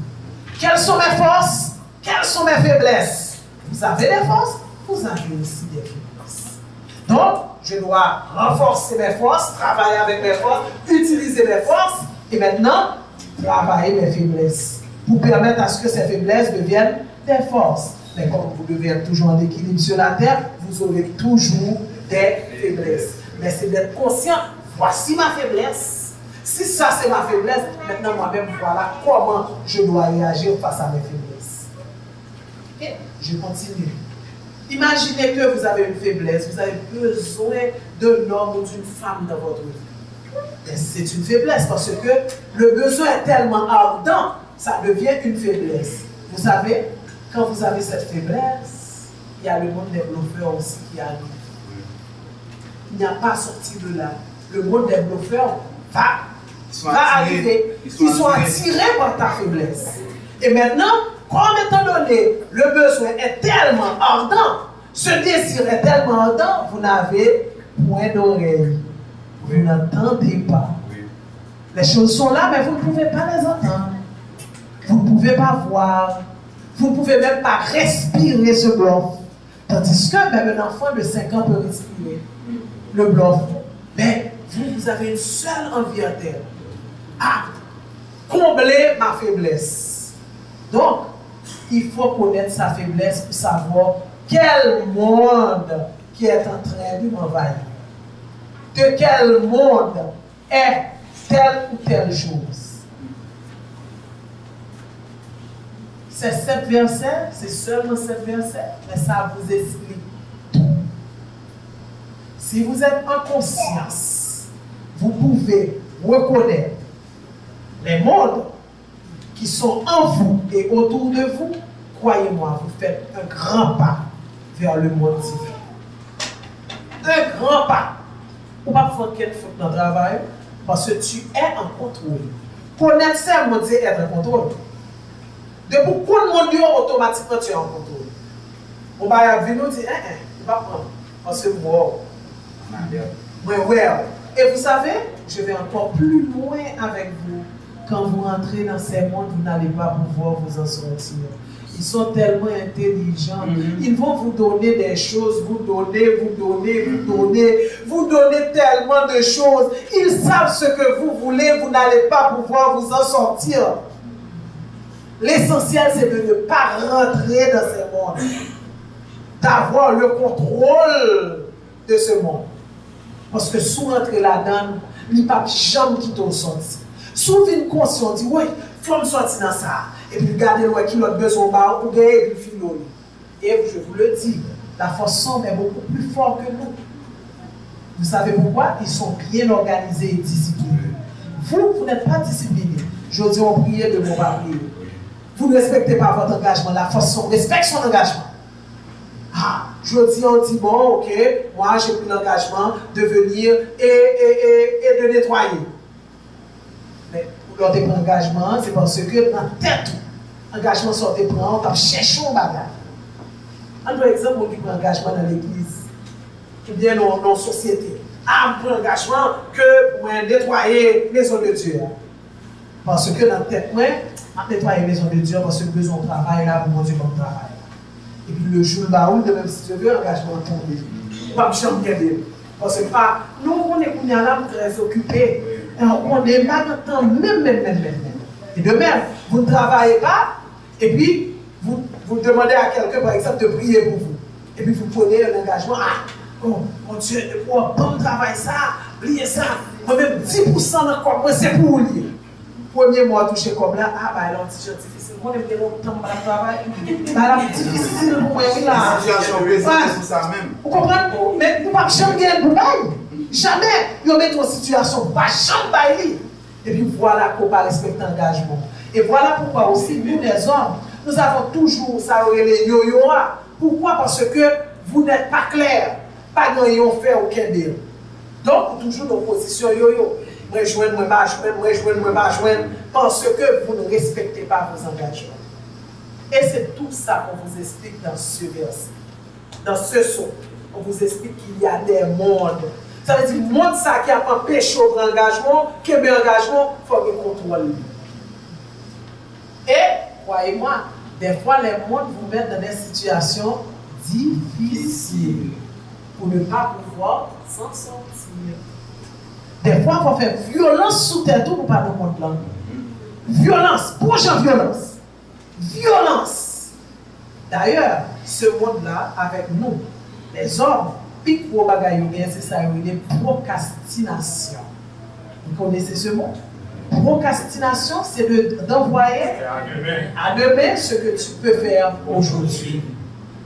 Speaker 3: Quelles sont mes forces? Quelles sont mes faiblesses? Vous avez des forces? Vous avez aussi des faiblesses. Donc, je dois renforcer mes forces, travailler avec mes forces, utiliser mes forces, et maintenant, travailler mes faiblesses. Pour permettre à ce que ces faiblesses deviennent des forces. Mais comme vous devez être toujours en équilibre sur la terre, vous aurez toujours des faiblesses. Mais c'est d'être conscient, voici ma faiblesse. Si ça c'est ma faiblesse, maintenant moi-même, voilà comment je dois réagir face à mes faiblesses. Et je continue. Imaginez que vous avez une faiblesse, vous avez besoin d'un homme ou d'une femme dans votre vie. C'est une faiblesse parce que le besoin est tellement ardent, ça devient une faiblesse. Vous savez, quand vous avez cette faiblesse, il y a le monde des bluffeurs aussi qui arrive. Il n'y a pas sorti de là. Le monde des bluffeurs va arriver. Ils sont attirés par ta faiblesse. Et maintenant, comme étant donné, le besoin est tellement ardent, ce désir est tellement ardent, vous n'avez point d'oreille. Vous n'entendez pas. Les choses sont là, mais vous ne pouvez pas les entendre. Vous ne pouvez pas voir. Vous ne pouvez même pas respirer ce bluff. Tandis que même un enfant de 5 ans peut respirer le bluff. Mais vous avez une seule envie à terre. À combler ma faiblesse. Donc, il faut connaître sa faiblesse pour savoir quel monde qui est en train de m'envahir. De quel monde est telle ou telle chose. C'est 7 versets, c'est seulement 7 versets, mais ça vous explique tout. Si vous êtes en conscience, vous pouvez reconnaître les mondes qui sont en vous et autour de vous. Croyez-moi, vous faites un grand pas vers le monde divin. Un grand pas. Ou pas faire quelque chose dans le travail, parce que tu es en contrôle. Connaître ça, mon Dieu, être en contrôle. De beaucoup de monde, automatiquement, tu es en contrôle. On va venir nous dire, on va prendre. Parce que moi, et vous savez, je vais encore plus loin avec vous. Quand vous rentrez dans ces mondes, vous n'allez pas pouvoir vous en sortir. Ils sont tellement intelligents. Ils vont vous donner des choses, vous donner tellement de choses. Ils savent ce que vous voulez, vous n'allez pas pouvoir vous en sortir. L'essentiel, c'est de ne pas rentrer dans ces mondes. D'avoir le contrôle de ce monde. Parce que si vous rentrez là-dedans, il n'y a pas de jambe qui t'ont sorti. Si vous êtes conscient, dit, oui, il faut me sortir dans ça. Et puis regardez le qui a besoin pour gagner et puis finir. Et je vous le dis, la force sombre est beaucoup plus forte que nous. Vous savez pourquoi? Ils sont bien organisés et disciplinés. Vous n'êtes pas discipliné. Je dis, on prie de mon papier. Vous ne respectez pas votre engagement. La force respecte son engagement. Ah, je dis, on dit, bon, ok, moi j'ai pris l'engagement de venir et de nettoyer. Mais pour leur prendre engagement, c'est parce que dans la tête, l'engagement sort de prendre, on cherche un bagage. Par exemple, on qui prend engagement dans l'église, ou bien dans la société. Ah, on prend engagement que pour nettoyer les maisons de Dieu. Parce que dans la tête, on nettoie les maisons de Dieu parce que besoin de travail là pour mon Dieu comme travail. Et puis le jour où de même si tu veux, l'engagement tombe. Pas me changer. Parce que nous, on est là très occupés. On est là dans même. Et de même, vous ne travaillez pas, et puis vous demandez à quelqu'un, par exemple, de prier pour vous. Et puis vous prenez un engagement. Ah, oh, mon Dieu, pour bon travail ça, oubliez ça. Moi-même 10% encore, moi c'est pour vous. Premier mois touché comme là, ah bah alors c'est difficile. Moi je me longtemps dans le travail. Bah difficile pour moi là.
Speaker 4: C'est ça même.
Speaker 3: Vous comprenez? Mais vous ne pouvez jamais gagner pour bail. Jamais. Vous mettez en situation, pas jamais bail. Et puis voilà qu'on va respecter l'engagement. Et voilà pourquoi aussi nous les hommes, nous avons toujours ça les yo-yo. Pourquoi? Parce que vous n'êtes pas clair. Pas de fait aucun deal. Donc toujours dans position yo-yo. Moi joindre, moi joindre, parce que vous ne respectez pas vos engagements. Et c'est tout ça qu'on vous explique dans ce verset. Dans ce son, on vous explique qu'il y a des mondes. Ça veut dire, le monde ça qui a empêché votre engagement, qui a un engagement, il faut qu'il contrôle. Et, croyez-moi, des fois, les mondes vous mettent dans des situations difficiles pour ne pas pouvoir s'en sortir. Des fois, il faut faire violence sous terre pour pas dans le monde là. Violence, prochaine violence. Violence. D'ailleurs, ce monde-là, avec nous, les hommes, pique pour bagaille, c'est ça, il est procrastination. Vous connaissez ce mot? Procrastination, c'est d'envoyer à demain ce que tu peux faire aujourd'hui.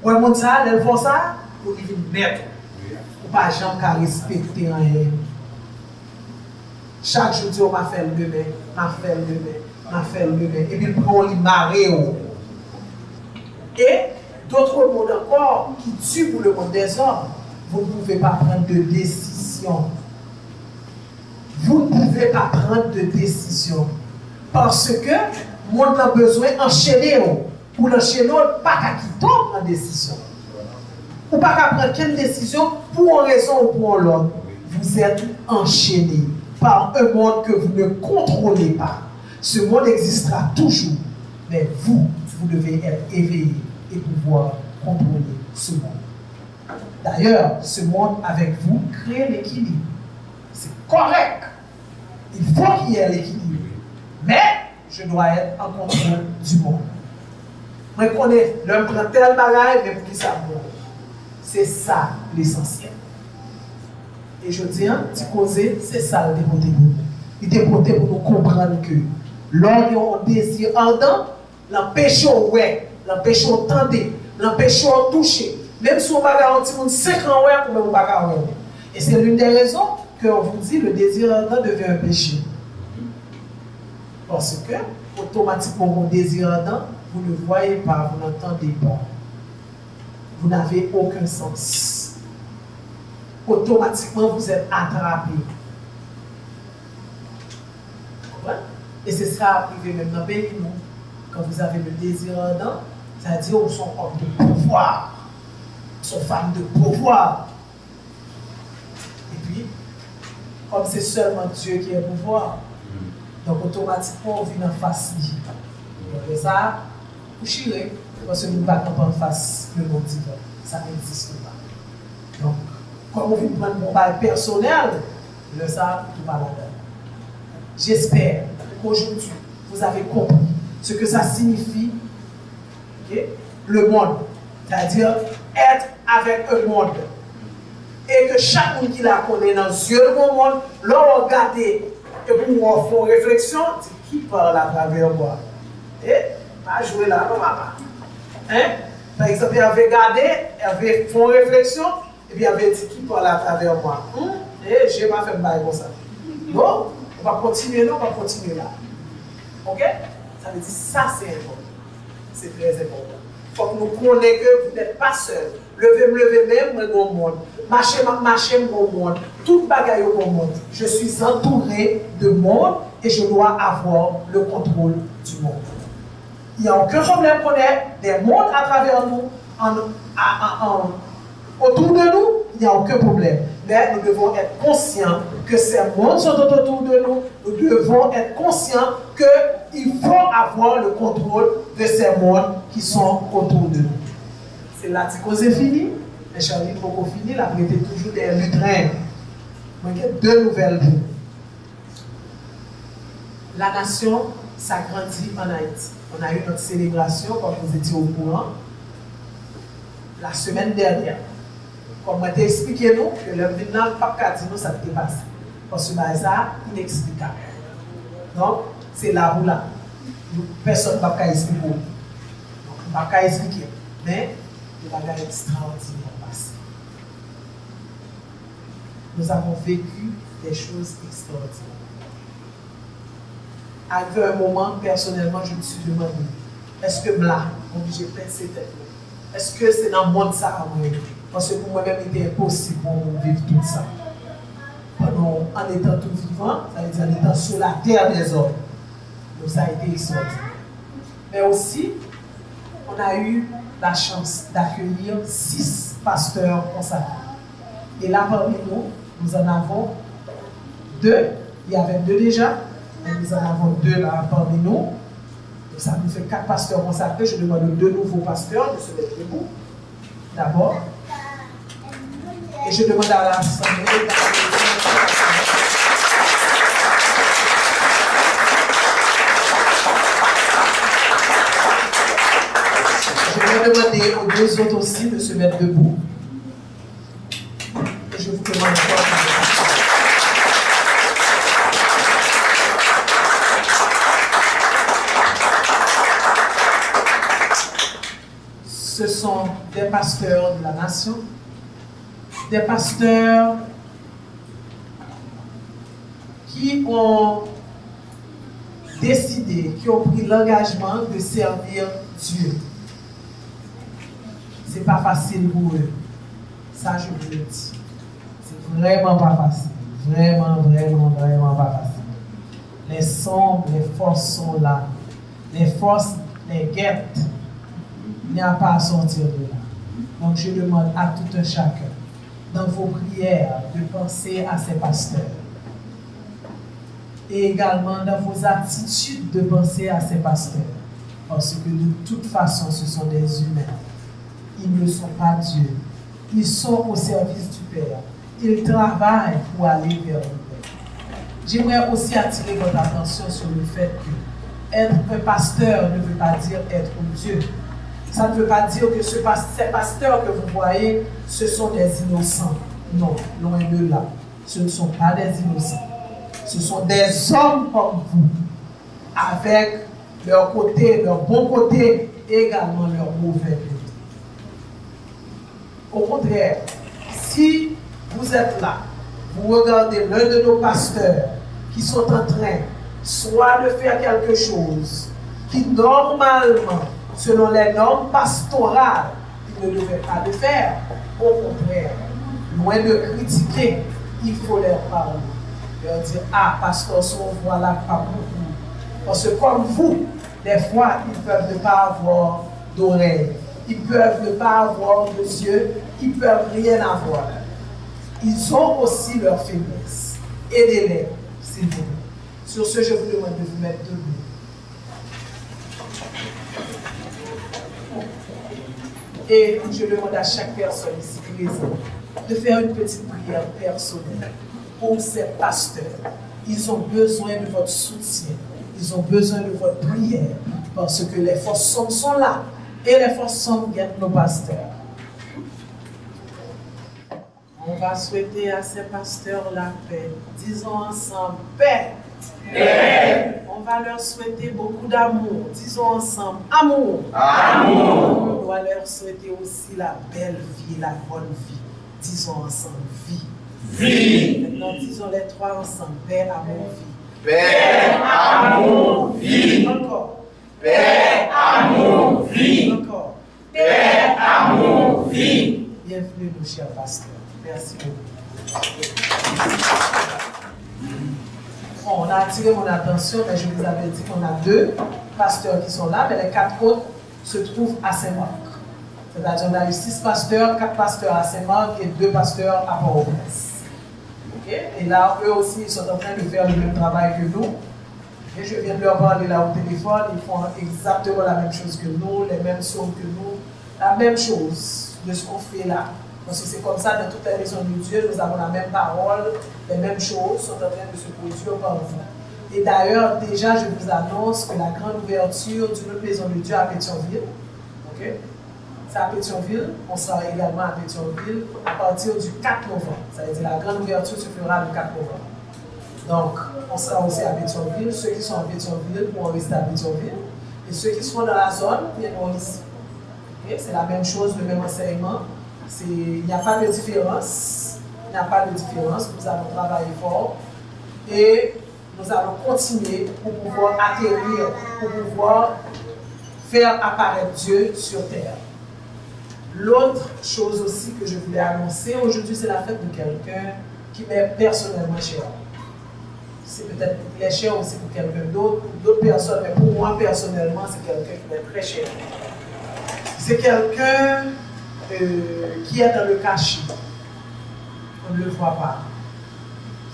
Speaker 3: Ouais, mon ça, elles font ça pour qu'ils viennent mettre. Ou pas jamais respecter rien. Chaque jour, on m'a fait le demain, m'a fait le demain, et puis on les marée. Et d'autres mondes encore qui tuent pour le monde des hommes, vous ne pouvez pas prendre de décision. Vous ne pouvez pas prendre de décision. Parce que le monde a besoin d'enchaîner. Pour l'enchaîner, pas qu'à qui tombe en décision. Ou pas qu'à prendre quelle décision pour une raison ou pour l'autre. Vous êtes enchaîné par un monde que vous ne contrôlez pas. Ce monde existera toujours, mais vous devez être éveillé et pouvoir contrôler ce monde. D'ailleurs, ce monde avec vous crée l'équilibre. C'est correct. Il faut qu'il y ait l'équilibre. Mais je dois être en contrôle du monde. Je connais l'homme prend tel bagage, mais pour qui ça bon. C'est ça l'essentiel. Et je dis, c'est ça le déporté pour nous. Il est déporté pour nous comprendre que l'homme a un désir ardent, l'empêche au ouais, l'empêche au tendre, l'empêche au toucher. Même si on va garantir 5 ans, pour même on va garantir. Et c'est l'une des raisons qu'on vous dit le désir ardent devient un péché. Parce que, automatiquement, vos désirs ardent, vous ne voyez pas, vous n'entendez pas. Vous n'avez aucun sens. Automatiquement, vous êtes attrapé. Et c'est ça arrivé même dans le pays. Quand vous avez le désir ardent, c'est-à-dire qu'ils sont hommes de pouvoir. Ils sont femmes de pouvoir. Et puis, comme c'est seulement Dieu qui est pouvoir, donc automatiquement, on vit en face. Donc ça, vous chirez, parce que nous ne battons pas en face le monde divin. Ça n'existe pas. Donc, comme on vient prendre mon bail personnel, le ça, tout va là-dedans. J'espère qu'aujourd'hui, vous avez compris ce que ça signifie, okay, le monde. C'est-à-dire être avec un monde. Et que chaque monde qui la connaît dans les yeux de mon monde, l'on regarde et pour faire une réflexion, c'est qui parle à travers moi. Et pas jouer là, non, maman. Hein? Par exemple, il avait regardé, il avait fait une réflexion, et puis il avait dit qui parle à travers moi. Et je n'ai pas fait de bail comme ça. Non, on va continuer là, on va continuer là.
Speaker 10: Ok? Ça veut dire ça, c'est important. C'est très important. Il faut que nous connaissions que vous n'êtes pas seul. Levez même, moi, mon monde. Marchez, mon monde. Tout bagaille au monde. Je suis entouré de monde et je dois avoir le contrôle du monde. Il n'y a aucun problème qu'on ait des mondes à travers nous, autour de nous, il n'y a aucun problème. Mais nous devons être conscients que ces mondes sont autour de nous. Nous devons être conscients qu'il faut avoir le contrôle de ces mondes qui sont autour de nous. C'est là que c'est fini. Mais Charlie, il faut qu'on finisse. La vérité toujours des lutrins. Il y a deux nouvelles. La nation s'agrandit en Haïti. On a eu notre célébration, comme vous étiez au courant, la semaine dernière. Comme on t'a expliqué nous, que le maintenant, pas qu'à dire nous, ça s'est passé. Parce que c'est inexplicable. Donc, c'est là où là. Personne ne va pas expliquer. Donc, on ne va pas expliquer. Mais, le bagage extraordinaire passé. Nous avons vécu des choses extraordinaires. Arrivé un moment, personnellement, je me suis demandé, est-ce que là, obligé de penser tête? Est-ce que c'est dans le monde ça à moi? Parce que pour moi-même, il était impossible pour nous vivre tout ça. En étant tout vivant, ça veut dire en étant sur la terre des hommes. Donc ça a été extraordinaire. Mais aussi, on a eu la chance d'accueillir 6 pasteurs consacrés. Et là, parmi nous, nous en avons 2. Il y avait 2 déjà. Et nous en avons 2 là parmi nous. Donc ça nous fait 4 pasteurs consacrés. Je demande aux 2 nouveaux pasteurs de se mettre debout. D'abord. Et je demande à l'Assemblée je vais demander aux 2 autres aussi de se mettre debout. Et je vous demande encore. Ce sont des pasteurs de la nation, des pasteurs qui ont décidé, qui ont pris l'engagement de servir Dieu. Ce n'est pas facile pour eux. Ça, je vous le dis. C'est vraiment pas facile. Vraiment, vraiment, vraiment pas facile. Les sombres, les forces sont là. Les forces les guettent. Il n'y a pas à sortir de là. Donc je demande à tout un chacun, dans vos prières, de penser à ces pasteurs. Et également dans vos attitudes, de penser à ces pasteurs. Parce que de toute façon, ce sont des humains. Ils ne sont pas Dieu. Ils sont au service du Père. Ils travaillent pour aller vers le Père. J'aimerais aussi attirer votre attention sur le fait que être un pasteur ne veut pas dire être un Dieu. Ça ne veut pas dire que ces pasteurs que vous voyez, ce sont des innocents. Non, loin de là. Ce ne sont pas des innocents. Ce sont des hommes comme vous, avec leur côté, leur bon côté, et également leur mauvais côté. Au contraire, si vous êtes là, vous regardez l'un de nos pasteurs qui sont en train soit de faire quelque chose qui normalement, selon les normes pastorales, ils ne devraient pas le faire. Au contraire, loin de critiquer, il faut leur parler. Leur dire, ah, pasteur, voilà pas beaucoup. Parce que comme vous, des fois, ils peuvent ne pas avoir d'oreilles. Ils peuvent ne pas avoir de yeux. Ils ne peuvent rien avoir. Ils ont aussi leur faiblesse. Aidez-les, s'il vous plaît. Sur ce, je vous demande de vous mettre debout. Et je demande à chaque personne ici présente de faire une petite prière personnelle pour ces pasteurs. Ils ont besoin de votre soutien. Ils ont besoin de votre prière parce que les forces sombres sont là et les forces sombres guettent nos pasteurs. On va souhaiter à ces pasteurs la paix. Disons ensemble, paix. Paix. On va leur souhaiter beaucoup d'amour. Disons ensemble, amour. Amour. On doit leur souhaiter aussi la belle vie, la bonne vie. Disons ensemble, vie. Vie. Maintenant, disons les 3 ensemble, paix, amour, vie.
Speaker 2: Paix, amour, vie.
Speaker 10: Encore.
Speaker 2: Paix, amour, vie.
Speaker 10: Encore.
Speaker 2: Paix, amour, vie.
Speaker 10: Bienvenue, mon cher pasteur. Merci beaucoup. Bon, on a attiré mon attention, mais je vous avais dit qu'on a 2 pasteurs qui sont là, mais les 4 autres se trouvent à Saint-Marc. C'est-à-dire qu'on a eu 6 pasteurs, 4 pasteurs à Saint-Marc et 2 pasteurs à Port-au-Prince. Okay? Et là, eux aussi, ils sont en train de faire le même travail que nous. Et je viens de leur parler là au téléphone, ils font exactement la même chose que nous, les mêmes sons que nous, la même chose de ce qu'on fait là. Parce que c'est comme ça, dans toutes les maisons de Dieu, nous avons la même parole, les mêmes choses sont en train de se produire par vous. Et d'ailleurs, déjà, je vous annonce que la grande ouverture d'une autre maison de Dieu à Pétionville, okay? C'est à Pétionville, on sera également à Pétionville à partir du 4 novembre. Ça veut dire la grande ouverture se fera le 4 novembre. Donc, on sera aussi à Pétionville. Ceux qui sont à Pétionville pourront rester à Pétionville. Et ceux qui seront dans la zone viendront ici. Okay? C'est la même chose, le même enseignement. Il n'y a pas de différence. Il n'y a pas de différence. Nous allons travailler fort. Et nous allons continuer pour pouvoir atterrir, pour pouvoir faire apparaître Dieu sur terre. L'autre chose aussi que je voulais annoncer, aujourd'hui c'est la fête de quelqu'un qui m'est personnellement cher. C'est peut-être qu'il est cher aussi pour quelqu'un d'autre, pour d'autres personnes, mais pour moi personnellement, c'est quelqu'un qui m'est très cher. C'est quelqu'un qui est dans le cachot. On ne le voit pas.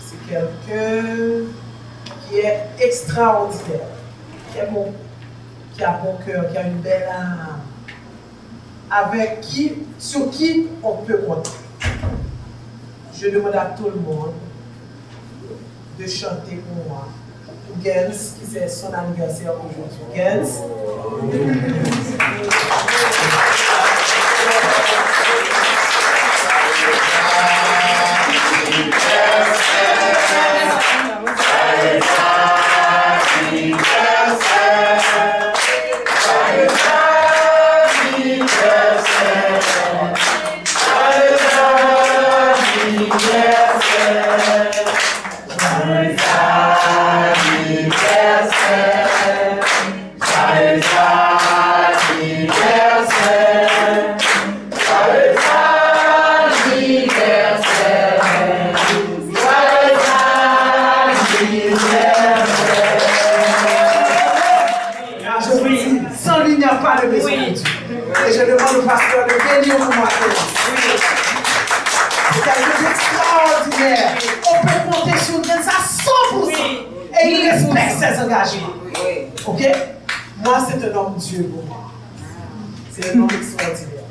Speaker 10: C'est quelqu'un qui est extraordinaire, qui est bon, qui a bon cœur, qui a une belle âme, avec qui, sur qui on peut compter. Je demande à tout le monde de chanter pour moi. Pour Gens, qui c'est son anniversaire aujourd'hui. Gens. Et je demande au pasteur de bénir pour moi. C'est quelque chose d'extraordinaire. On peut compter sur Dieu à 100%. Et il respecte ses engagements. Ok? Moi, c'est un homme Dieu pour moi. C'est un homme extraordinaire.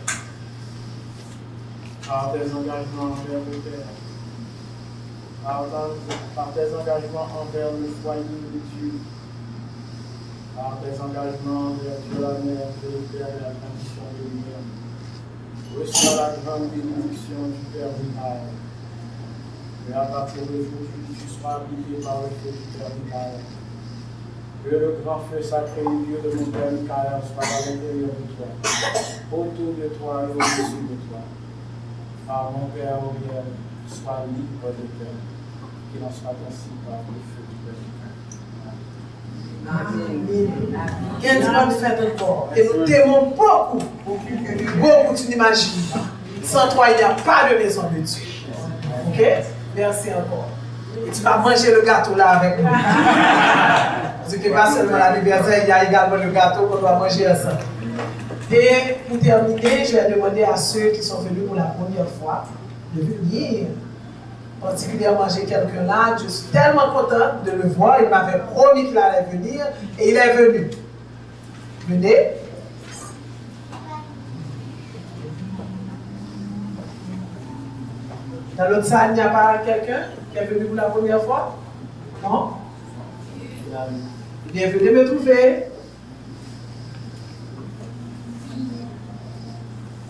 Speaker 3: Par tes engagements envers le Père, par tes engagements envers le foyer de Dieu, par tes engagements envers Dieu la mère, le Père et la condition de l'humain, reçois la grande bénédiction du Père Michael. Et à partir d'aujourd'hui, tu seras habité par le feu du Père Michael. Que le grand feu sacré et Dieu de mon Père Michael soit à l'intérieur de toi, autour de toi et au-dessus de toi. Par mon Père au bien, sois libre de cœur, qu'il en soit ainsi par le feu du Père Michael.
Speaker 10: Amen. Quelle bonne fête encore. Et nous t'aimons beaucoup, beaucoup, tu n'imagines pas. Sans toi, il n'y a pas de maison de Dieu. Ok? Merci encore. Et tu vas manger le gâteau là avec nous. Parce que pas seulement l'anniversaire, il y a également le gâteau qu'on doit manger ensemble. Et pour terminer, je vais demander à ceux qui sont venus pour la première fois de venir. Particulièrement, j'ai quelqu'un là, je suis tellement contente de le voir. Il m'avait promis qu'il allait venir et il est venu. Venez. Dans l'autre salle, il n'y a pas quelqu'un qui est venu pour la première fois? Non? Bienvenue me trouver.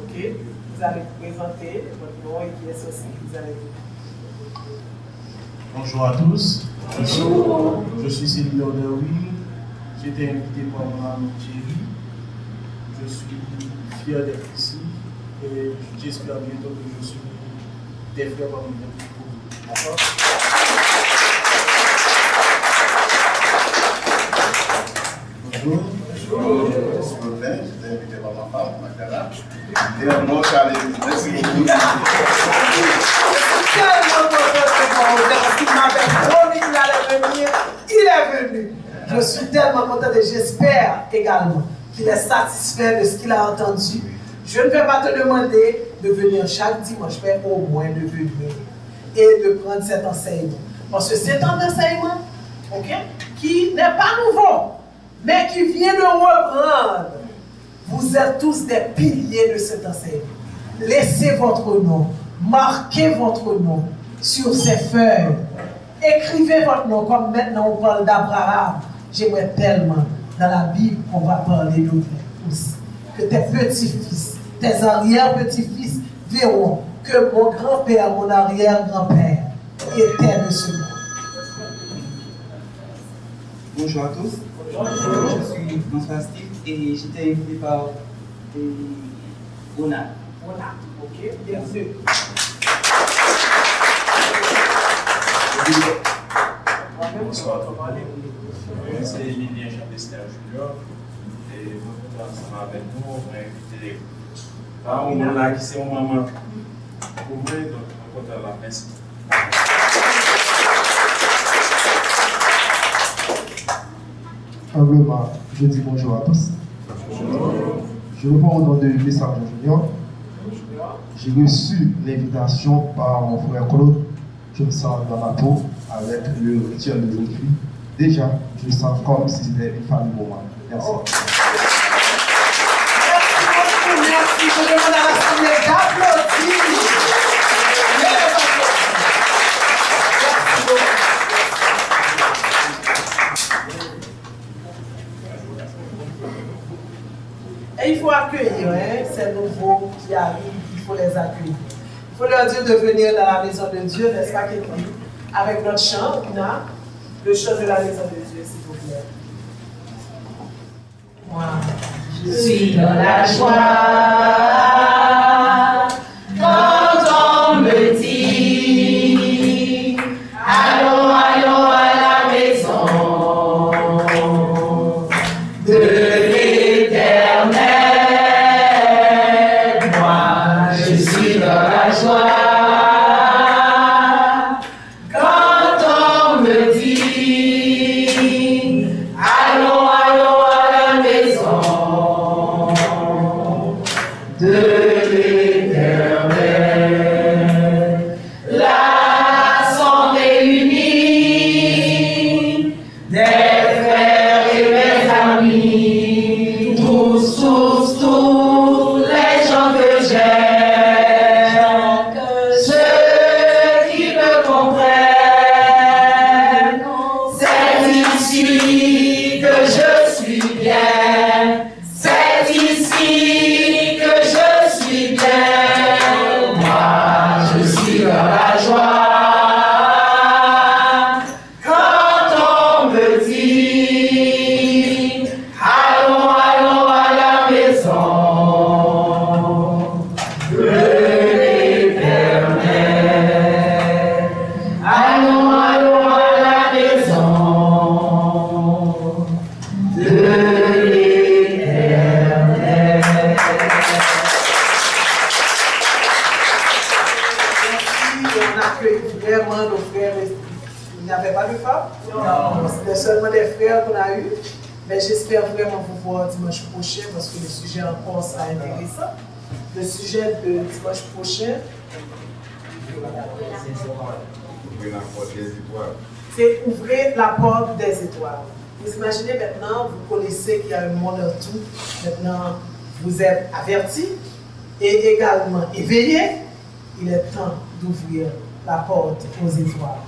Speaker 10: Ok, vous allez vous présenter votre nom et qui est ceci que vous allez dire.
Speaker 11: Bonjour à tous. Bonjour. Je suis Sylvain Derwin. J'ai été invité par mon ami Thierry. Je suis fier d'être ici et j'espère bientôt que je suis des frères parmi vous. D'accord? Bonjour. Bonjour. S'il vous plaît, je t'ai invité par ma femme, Magdala. Et mon Charlie, merci beaucoup.
Speaker 10: Tellement content parce qu'il m'avait promis qu'il allait venir. Il est venu. Je suis tellement content et j'espère également qu'il est satisfait de ce qu'il a entendu. Je ne vais pas te demander de venir chaque dimanche, mais au moins de venir et de prendre cet enseignement. Parce que c'est un enseignement qui n'est pas nouveau, mais qui vient de reprendre. Vous êtes tous des piliers de cet enseignement. Laissez votre nom, marquez votre nom sur ces feuilles. Écrivez votre nom, comme maintenant on parle d'Abraham. J'aimerais tellement, dans la Bible, on va parler de vous aussi. Que tes petits-fils, tes arrière-petits-fils verront que mon grand-père, mon arrière-grand-père était de ce monde.
Speaker 12: Bonjour à tous. Bonjour. Je suis François Steve et j'étais invité par Ona.
Speaker 10: Ona, ok, bien sûr.
Speaker 13: Bonsoir à tout le monde. C'est Emilien Jean-Bester Junior et nous ensemble avec nous, on va inviter un moment là qui c'est un moment pour vous, donc on compte la merci.
Speaker 5: Humblement, je dis bonjour à tous. Je réponds au nom de Message Junior. J'ai reçu l'invitation par mon frère Claude. Je me sens dans ma peau avec le rituel d'aujourd'hui. Déjà, je sens comme si c'était une famille pour moi. Merci.
Speaker 10: Merci, je demande à l'Assemblée d'applaudir. Et il faut accueillir ces nouveaux qui arrivent, il faut les accueillir. Il faut leur dire de venir dans la maison de Dieu, n'est-ce pas, Kétli? Avec notre chant, le chant de la maison de Dieu, s'il vous plaît.
Speaker 2: Moi, je suis dans la joie quand on me dit allons, allons à la maison de l'Éternel. Moi, je suis dans la joie.
Speaker 10: Dimanche prochain, parce que le sujet encore sera intéressant. Le sujet de dimanche prochain, c'est ouvrir la porte des étoiles. Vous imaginez maintenant, vous connaissez qu'il y a un monde en tout. Maintenant, vous êtes avertis et également éveillés. Il est temps d'ouvrir la porte aux étoiles.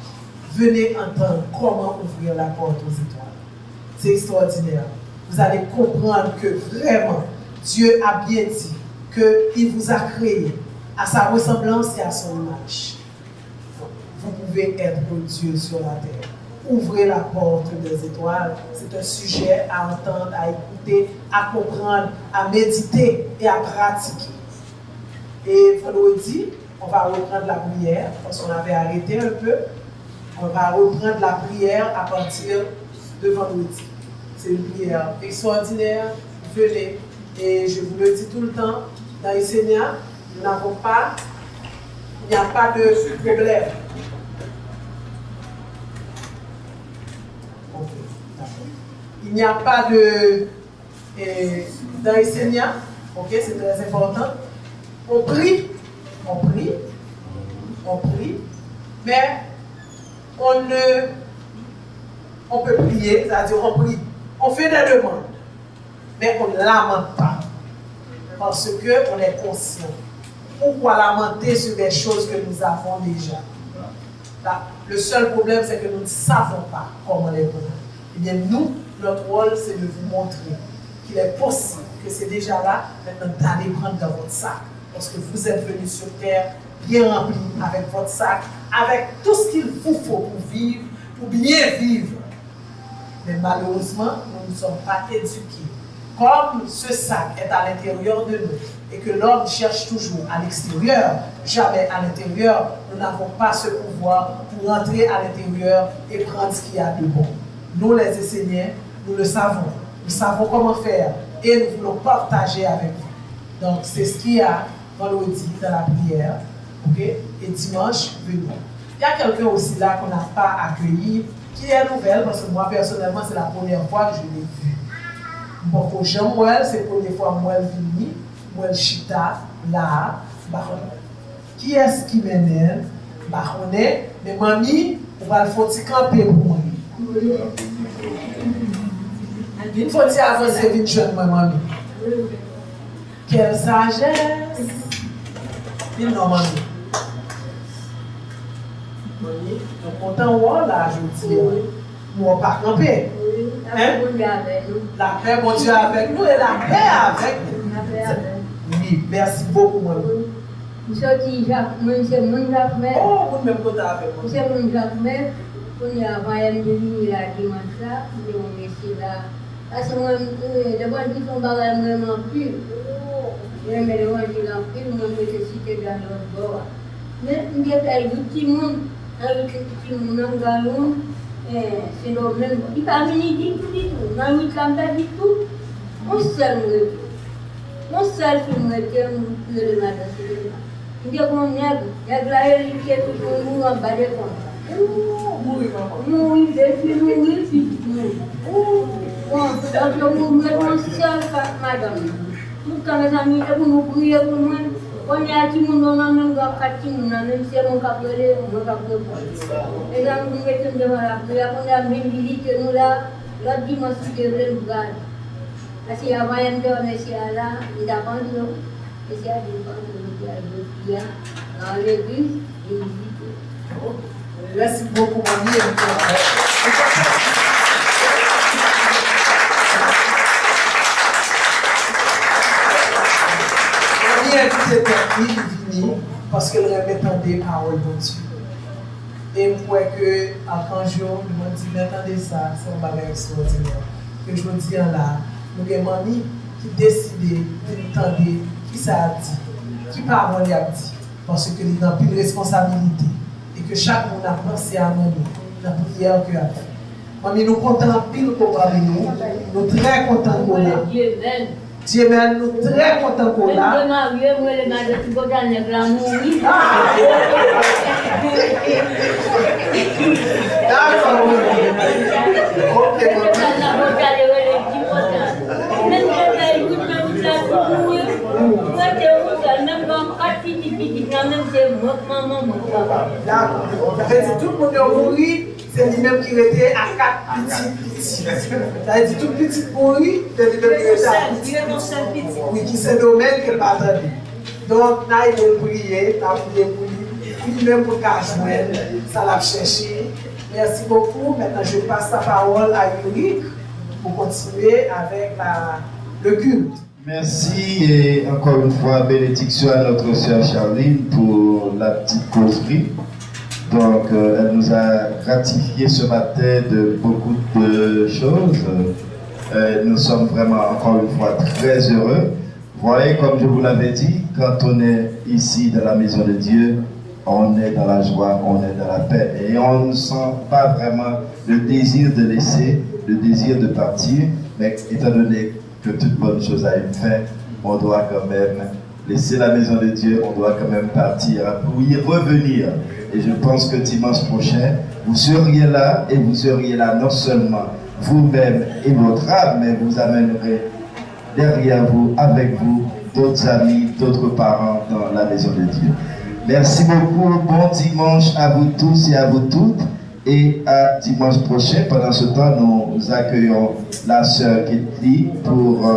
Speaker 10: Venez entendre comment ouvrir la porte aux étoiles. C'est extraordinaire. Vous allez comprendre que vraiment, Dieu a bien dit qu'il vous a créé à sa ressemblance et à son image. Vous pouvez être Dieu sur la terre. Ouvrez la porte des étoiles. C'est un sujet à entendre, à écouter, à comprendre, à méditer et à pratiquer. Et vendredi, on va reprendre la prière, parce qu'on avait arrêté un peu. On va reprendre la prière à partir de vendredi. c'est une prière extraordinaire. Venez, et je vous le dis tout le temps, dans Essénia, nous n'avons pas, il n'y a pas de problème. Il n'y a pas de... dans Essénia, ok, c'est très important. On prie, mais on peut prier, c'est-à-dire on prie, on fait des demandes, mais on ne lamente pas, parce qu'on est conscient. Pourquoi lamenter sur des choses que nous avons déjà? Là, le seul problème, c'est que nous ne savons pas comment les prendre. Eh bien, nous, notre rôle, c'est de vous montrer qu'il est possible, que c'est déjà là, maintenant d'aller prendre dans votre sac. Parce que vous êtes venus sur terre bien rempli avec votre sac, avec tout ce qu'il vous faut pour vivre, pour bien vivre. Mais malheureusement, nous ne sommes pas éduqués. Comme ce sac est à l'intérieur de nous et que l'homme cherche toujours à l'extérieur, jamais à l'intérieur, nous n'avons pas ce pouvoir pour entrer à l'intérieur et prendre ce qu'il y a de bon. Nous, les Esséniens, nous le savons. Nous savons comment faire et nous voulons partager avec vous. Donc, c'est ce qu'il y a vendredi dans la prière, ok? Et dimanche, venez. Il y a quelqu'un aussi là qu'on n'a pas accueilli, qui est nouvelle, parce que moi, personnellement, c'est la première fois que je l'ai vu. Bon, pour Jean-Mouel, c'est la première fois que moi, je venu, moi, Chita, là, Baron. Qui est-ce qui m'énerve? Baron, mais mamie, on va le faire camper pour moi. Il faut dire avancer vite, jeune mamie. Quelle sagesse! Il non, mamie. Donc, content, là, je dis, moi, pas camper. Hein? La paix, mon Dieu, avec nous et la paix avec nous. Oui, merci beaucoup, mamie.
Speaker 14: Monsieur mon Jacques-Mère.
Speaker 10: Oh, vous même côté avec moi.
Speaker 14: Monsieur mon Jacques-Mère, on y a voyagé de venir là dimanche là, on est ici là. Parce que moi, d'abord, ils sont vraiment plus. Je me demande si l'on prie, moi, je suis cité dans notre bord. Mais il y a des petits monde, avec des petits monde en galon, c'est le même. Il va venir du tout. Dans le camp, du tout. On seul me dit. On seul me dit, on peut le mettre. Il y a un nègre, il y a de la réalité qui est toujours en bas de compte. Mourir, depuis mourir, puis mourir. Bon, donc je vous mets mon seul, madame. Tout quand mes amis, vous nous priez pour moi. On y a qui nous donne même quand même si mon cabré, mon cabré. Les amis, vous mettez devant la prière, on a bien visité nous là, l'autre dimanche, je vais nous garder. Parce qu'il y a moyen de remercier là, il a vendu, et c'est à dire dans l'église, et visiter.
Speaker 10: Merci beaucoup, mamie. Mamie a invité Terry de venir parce qu'elle m'entendait parole de Dieu. Et je crois que après un jour, je me dis, m'entendez ça, c'est un bagage extraordinaire. Que je me dis là, nous avons mamie qui décide d'entendre qui ça a dit, qui parole a dit, parce qu'il est dans plus de responsabilité. Et que chaque monde a pensé à nous, dans la prière que a fait. Mamie, nous comptons pile pour avec nous. Nous sommes très contents pour là. Dieu même, nous sommes très contents pour là. Tout le monde a mouru, c'est lui-même qui était à 4 petits. Ça veut dire tout petit mouru, c'est lui-même qui était à petit. Oui, qui c'est domaine qu'elle va attendre. Donc, là, il a prié pour lui, lui-même pour Cajouel, ça l'a cherché. Merci beaucoup. Maintenant, je passe la parole à Yuri pour continuer avec le culte.
Speaker 1: Merci et encore une fois, bénédiction à notre sœur Charline pour la petite causerie. Donc, elle nous a gratifié ce matin de beaucoup de choses. Nous sommes vraiment encore une fois très heureux. Vous voyez, comme je vous l'avais dit, quand on est ici dans la maison de Dieu, on est dans la joie, on est dans la paix. Et on ne sent pas vraiment le désir de laisser le désir de partir, mais étant donné que toute bonne chose a une fin, on doit quand même laisser la maison de Dieu, on doit quand même partir pour y revenir. Et je pense que dimanche prochain, vous seriez là, et vous seriez là non seulement vous-même et votre âme, mais vous amènerez derrière vous, avec vous, d'autres amis, d'autres parents dans la maison de Dieu. Merci beaucoup, bon dimanche à vous tous et à vous toutes, et à dimanche prochain. Pendant ce temps, nous accueillons la sœur Ketli pour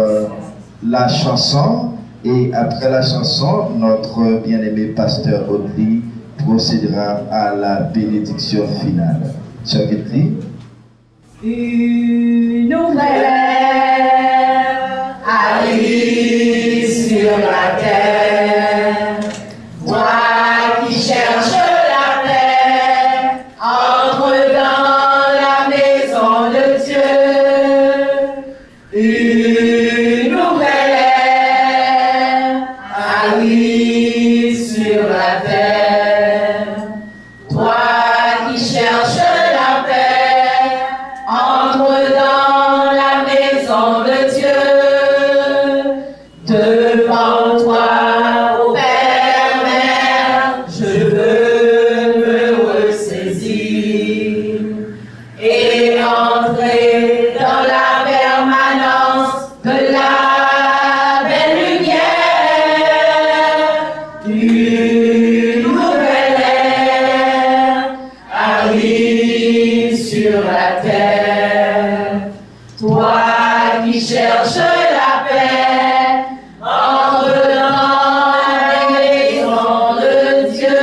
Speaker 1: la chanson, et après la chanson, notre bien-aimé pasteur Audley procédera à la bénédiction finale. Sœur Ketli.
Speaker 6: Une nouvelle ère arrive sur la terre. Toi qui cherches la paix, entre dans la maison de Dieu. Une nouvelle ère arrive sur la terre. Toi qui cherches la paix, entre dans la maison de Dieu. Devant toi, ô Père, Mère, je veux me ressaisir et entrer dans la permanence de la belle lumière. Une nouvelle ère arrive sur la terre. Toi qui cherches la paix, entre dans la maison de Dieu.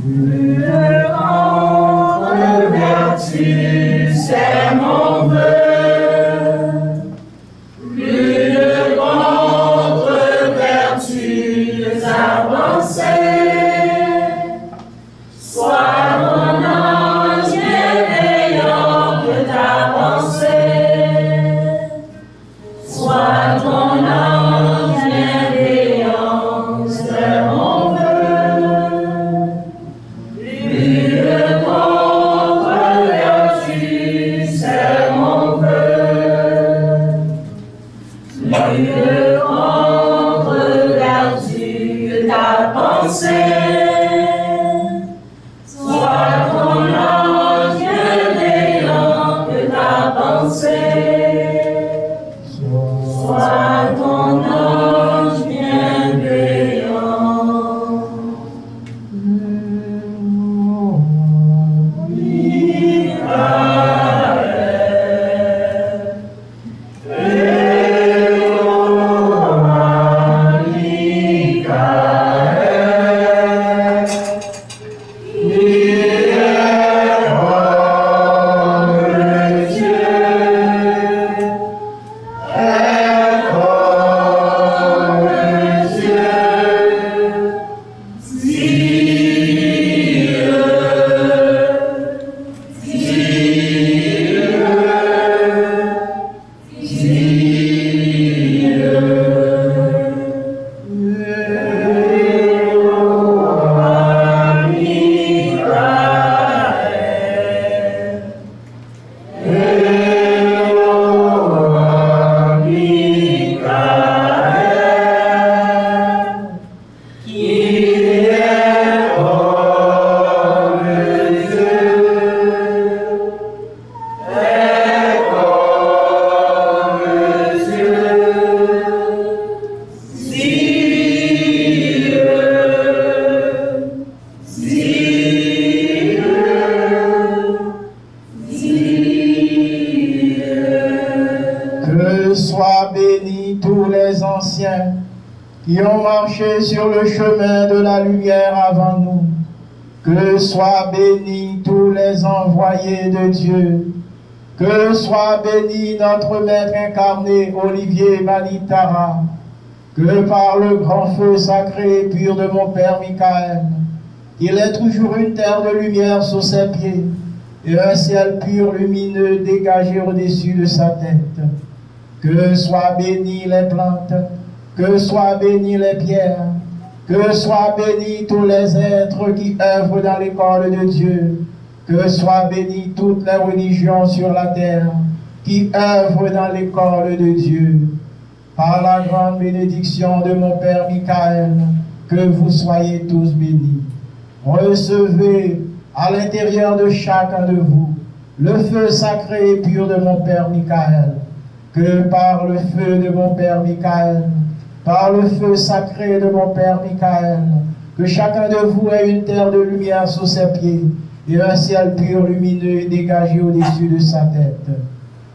Speaker 6: Une grande vertu, c'est mon vœu. Une grande vertu, avancée. Sois mon ange bienveillant de ta pensée. Sois ton ange bienveillant, c'est mon vœu. Une grande vertu, c'est mon vœu. Une grande vertu, ta pensée. Sois ton ange bienveillant de ta pensée. Sois ton ange bienveillant.
Speaker 3: Que soient bénis tous les anciens qui ont marché sur le chemin de la lumière avant nous. Que soient bénis tous les envoyés de Dieu. Que soit béni notre Maître incarné, Olivier Manitara. Que par le grand feu sacré et pur de mon Père Michael, il ait toujours une terre de lumière sous ses pieds. et un ciel pur, lumineux, dégagé au-dessus de sa tête. Que soient bénies les plantes, que soient bénies les pierres, que soient bénis tous les êtres qui œuvrent dans l'école de Dieu, que soient bénies toutes les religions sur la terre qui œuvrent dans l'école de Dieu. Par la grande bénédiction de mon Père Michael, que vous soyez tous bénis. Recevez à l'intérieur de chacun de vous le feu sacré et pur de mon Père Michael, que par le feu de mon Père Michael, par le feu sacré de mon Père Michael, que chacun de vous ait une terre de lumière sous ses pieds et un ciel pur, lumineux et dégagé au-dessus de sa tête.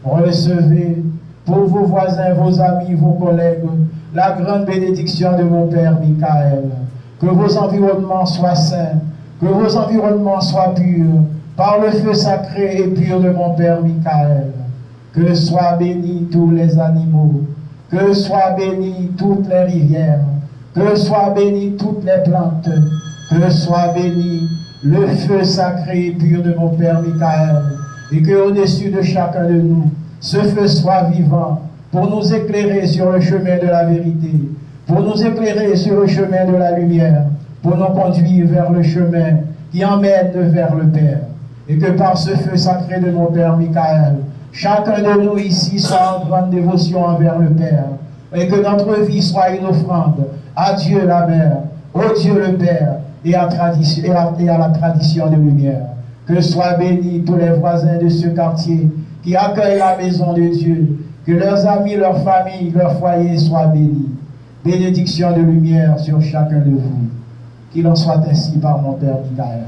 Speaker 3: Recevez pour vos voisins, vos amis, vos collègues, la grande bénédiction de mon Père Michael. Que vos environnements soient saints, que vos environnements soient purs, par le feu sacré et pur de mon Père Michael. Que soient bénis tous les animaux, que soient bénies toutes les rivières, que soient bénies toutes les plantes, que soit béni le feu sacré et pur de mon Père Michael, et que au-dessus de chacun de nous, ce feu soit vivant pour nous éclairer sur le chemin de la vérité, pour nous éclairer sur le chemin de la lumière, pour nous conduire vers le chemin qui emmène vers le Père. Et que par ce feu sacré de mon Père Michael, chacun de nous ici soit en grande dévotion envers le Père, et que notre vie soit une offrande à Dieu la Mère, au Dieu le Père, et à la tradition de lumière. Que soient bénis tous les voisins de ce quartier qui accueillent la maison de Dieu, que leurs amis, leurs familles, leurs foyers soient bénis. Bénédiction de lumière sur chacun de vous. Qu'il en soit ainsi par mon Père Michael.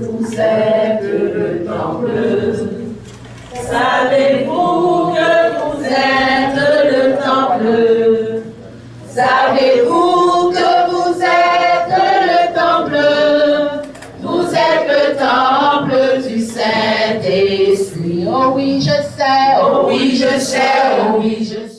Speaker 2: Vous êtes le temple. Savez-vous que vous êtes le temple? Savez-vous que vous êtes le temple? Vous êtes le temple du Saint-Esprit. Oh oui, je sais, oh oui, je sais, oh oui, je sais.